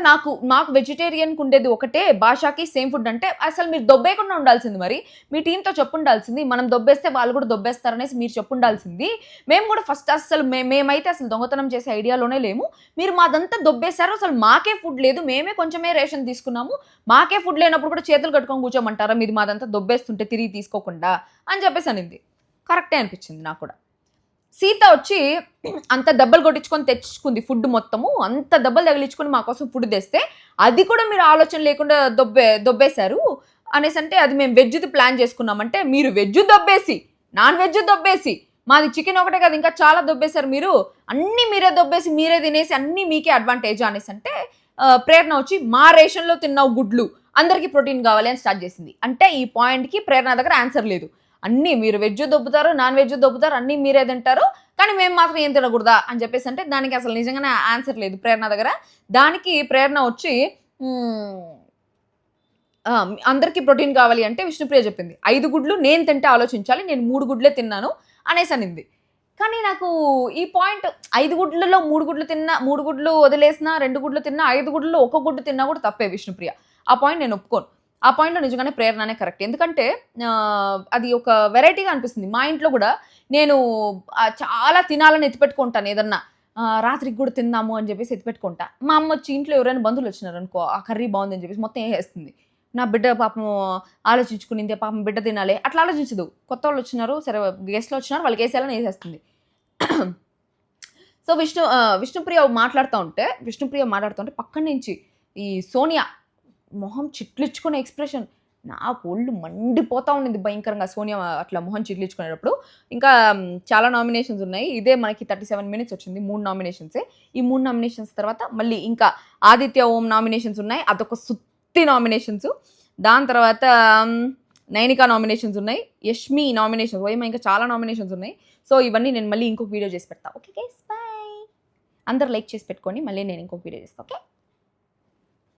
మాకు వెజిటేరియన్కి ఉండేది ఒకటే, భాషకి సేమ్ ఫుడ్ అంటే అసలు మీరు దొబ్బేయకుండా ఉండాల్సింది, మరి మీ టీంతో చెప్పుండాల్సింది, మనం దొబ్బేస్తే వాళ్ళు కూడా దొబ్బేస్తారనేసి మీరు చెప్పుండాల్సింది. మేము కూడా ఫస్ట్ అసలు మేమైతే అసలు దొంగతనం చేసే ఐడియాలోనే లేము, మీరు మాదంతా దొబ్బేశారు, అసలు మాకే ఫుడ్ లేదు, మేమే కొంచెమే రేషన్ తీసుకున్నాము, మాకే ఫుడ్ లేనప్పుడు కూడా చేతులు కట్టుకొని కూర్చోమంటారా, మీరు మాదంతా దొబ్బేస్తుంటే తిరిగి తీసుకోకుండా అని చెప్పేసి అనింది. కరెక్టే అనిపించింది నాకు కూడా. సీత వచ్చి అంత దెబ్బలు కొట్టించుకొని తెచ్చుకుంది ఫుడ్ మొత్తము, అంత దెబ్బలు తగిలించుకొని మా కోసం ఫుడ్ తెస్తే అది కూడా మీరు ఆలోచన లేకుండా దొబ్బేశారు అనేసి అంటే, అది మేము వెజ్ది ప్లాన్ చేసుకున్నామంటే మీరు వెజ్ దొబ్బేసి నాన్ వెజ్ దొబ్బేసి మాది చికెన్ ఒకటే కదా ఇంకా చాలా దొబ్బేశారు, మీరు అన్నీ మీరే దొబ్బేసి మీరే తినేసి అన్నీ మీకే అడ్వాంటేజ్ అనేసి అంటే, ప్రేరణ వచ్చి మా రేషన్లో తిన్నావు గుడ్లు, అందరికీ ప్రోటీన్ కావాలి అని స్టార్ట్ చేసింది. అంటే ఈ పాయింట్కి ప్రేరణ దగ్గర ఆన్సర్ లేదు. అన్నీ మీరు వెజ్ దొబ్బుతారు, నాన్ వెజ్ దొబ్బుతారు, అన్నీ మీరే తింటారు, కానీ మేము మాత్రం ఏం తినకూడదా అని చెప్పేసి అంటే దానికి అసలు నిజంగానే ఆన్సర్ లేదు ప్రేరణ దగ్గర. దానికి ప్రేరణ వచ్చి అందరికీ ప్రోటీన్ కావాలి అంటే విష్ణుప్రియ చెప్పింది 5 గుడ్లు నేను తింటే ఆలోచించాలి, నేను 3 గుడ్లే తిన్నాను అనేసి అనింది. కానీ నాకు ఈ పాయింట్ 5 గుడ్లలో 3 గుడ్లు తిన్నా, 3 గుడ్లు వదిలేసినా, 2 గుడ్లు తిన్నా, 5 గుడ్లలో 1 గుడ్డు తిన్నా కూడా తప్పే విష్ణుప్రియ. ఆ పాయింట్ నేను ఒప్పుకోను. ఆ పాయింట్లో నిజంగానే ప్రేరణనే కరెక్ట్. ఎందుకంటే అది ఒక వెరైటీగా అనిపిస్తుంది. మా ఇంట్లో కూడా నేను చాలా తినాలని ఎత్తిపెట్టుకుంటాను ఏదన్నా, రాత్రికి కూడా తిందాము అని చెప్పేసి ఎత్తిపెట్టుకుంటా. మా అమ్మ వచ్చి ఇంట్లో ఎవరైనా బంధువులు వచ్చినారు అనుకో, ఆ కర్రీ బాగుందని చెప్పేసి మొత్తం వేసేస్తుంది. నా బిడ్డ పాపం ఆలోచించుకునిందే, పాపం బిడ్డ తినాలి అట్లా ఆలోచించదు. కొత్త వాళ్ళు వచ్చినారు, సరే గెస్ట్లు వచ్చినారు, వాళ్ళకి వేసేయాలని వేసేస్తుంది. సో విష్ణుప్రియ మాట్లాడుతూ ఉంటే పక్కన నుంచి ఈ సోనియా మొహం చిట్లించుకునే ఎక్స్ప్రెషన్, నాకు ఒళ్ళు మండిపోతూ ఉండింది భయంకరంగా సోనియా అట్లా మొహం చిట్లించుకునేటప్పుడు. ఇంకా చాలా నామినేషన్స్ ఉన్నాయి, ఇదే మనకి 37 minutes వచ్చింది, 3 నామినేషన్సే. ఈ 3 నామినేషన్స్ తర్వాత మళ్ళీ ఇంకా ఆదిత్య ఓం నామినేషన్స్ ఉన్నాయి, అదొక సుత్తి నామినేషన్స్. దాని తర్వాత నైనికా నామినేషన్స్ ఉన్నాయి, యష్మి నామినేషన్స్, ఇంకా చాలా నామినేషన్స్ ఉన్నాయి. సో ఇవన్నీ నేను మళ్ళీ ఇంకొక వీడియో చేసి పెడతా. Okay guys, bye. అందరూ లైక్ చేసి పెట్టుకోండి, మళ్ళీ నేను ఇంకొక వీడియో చేస్తాను. ఓకే.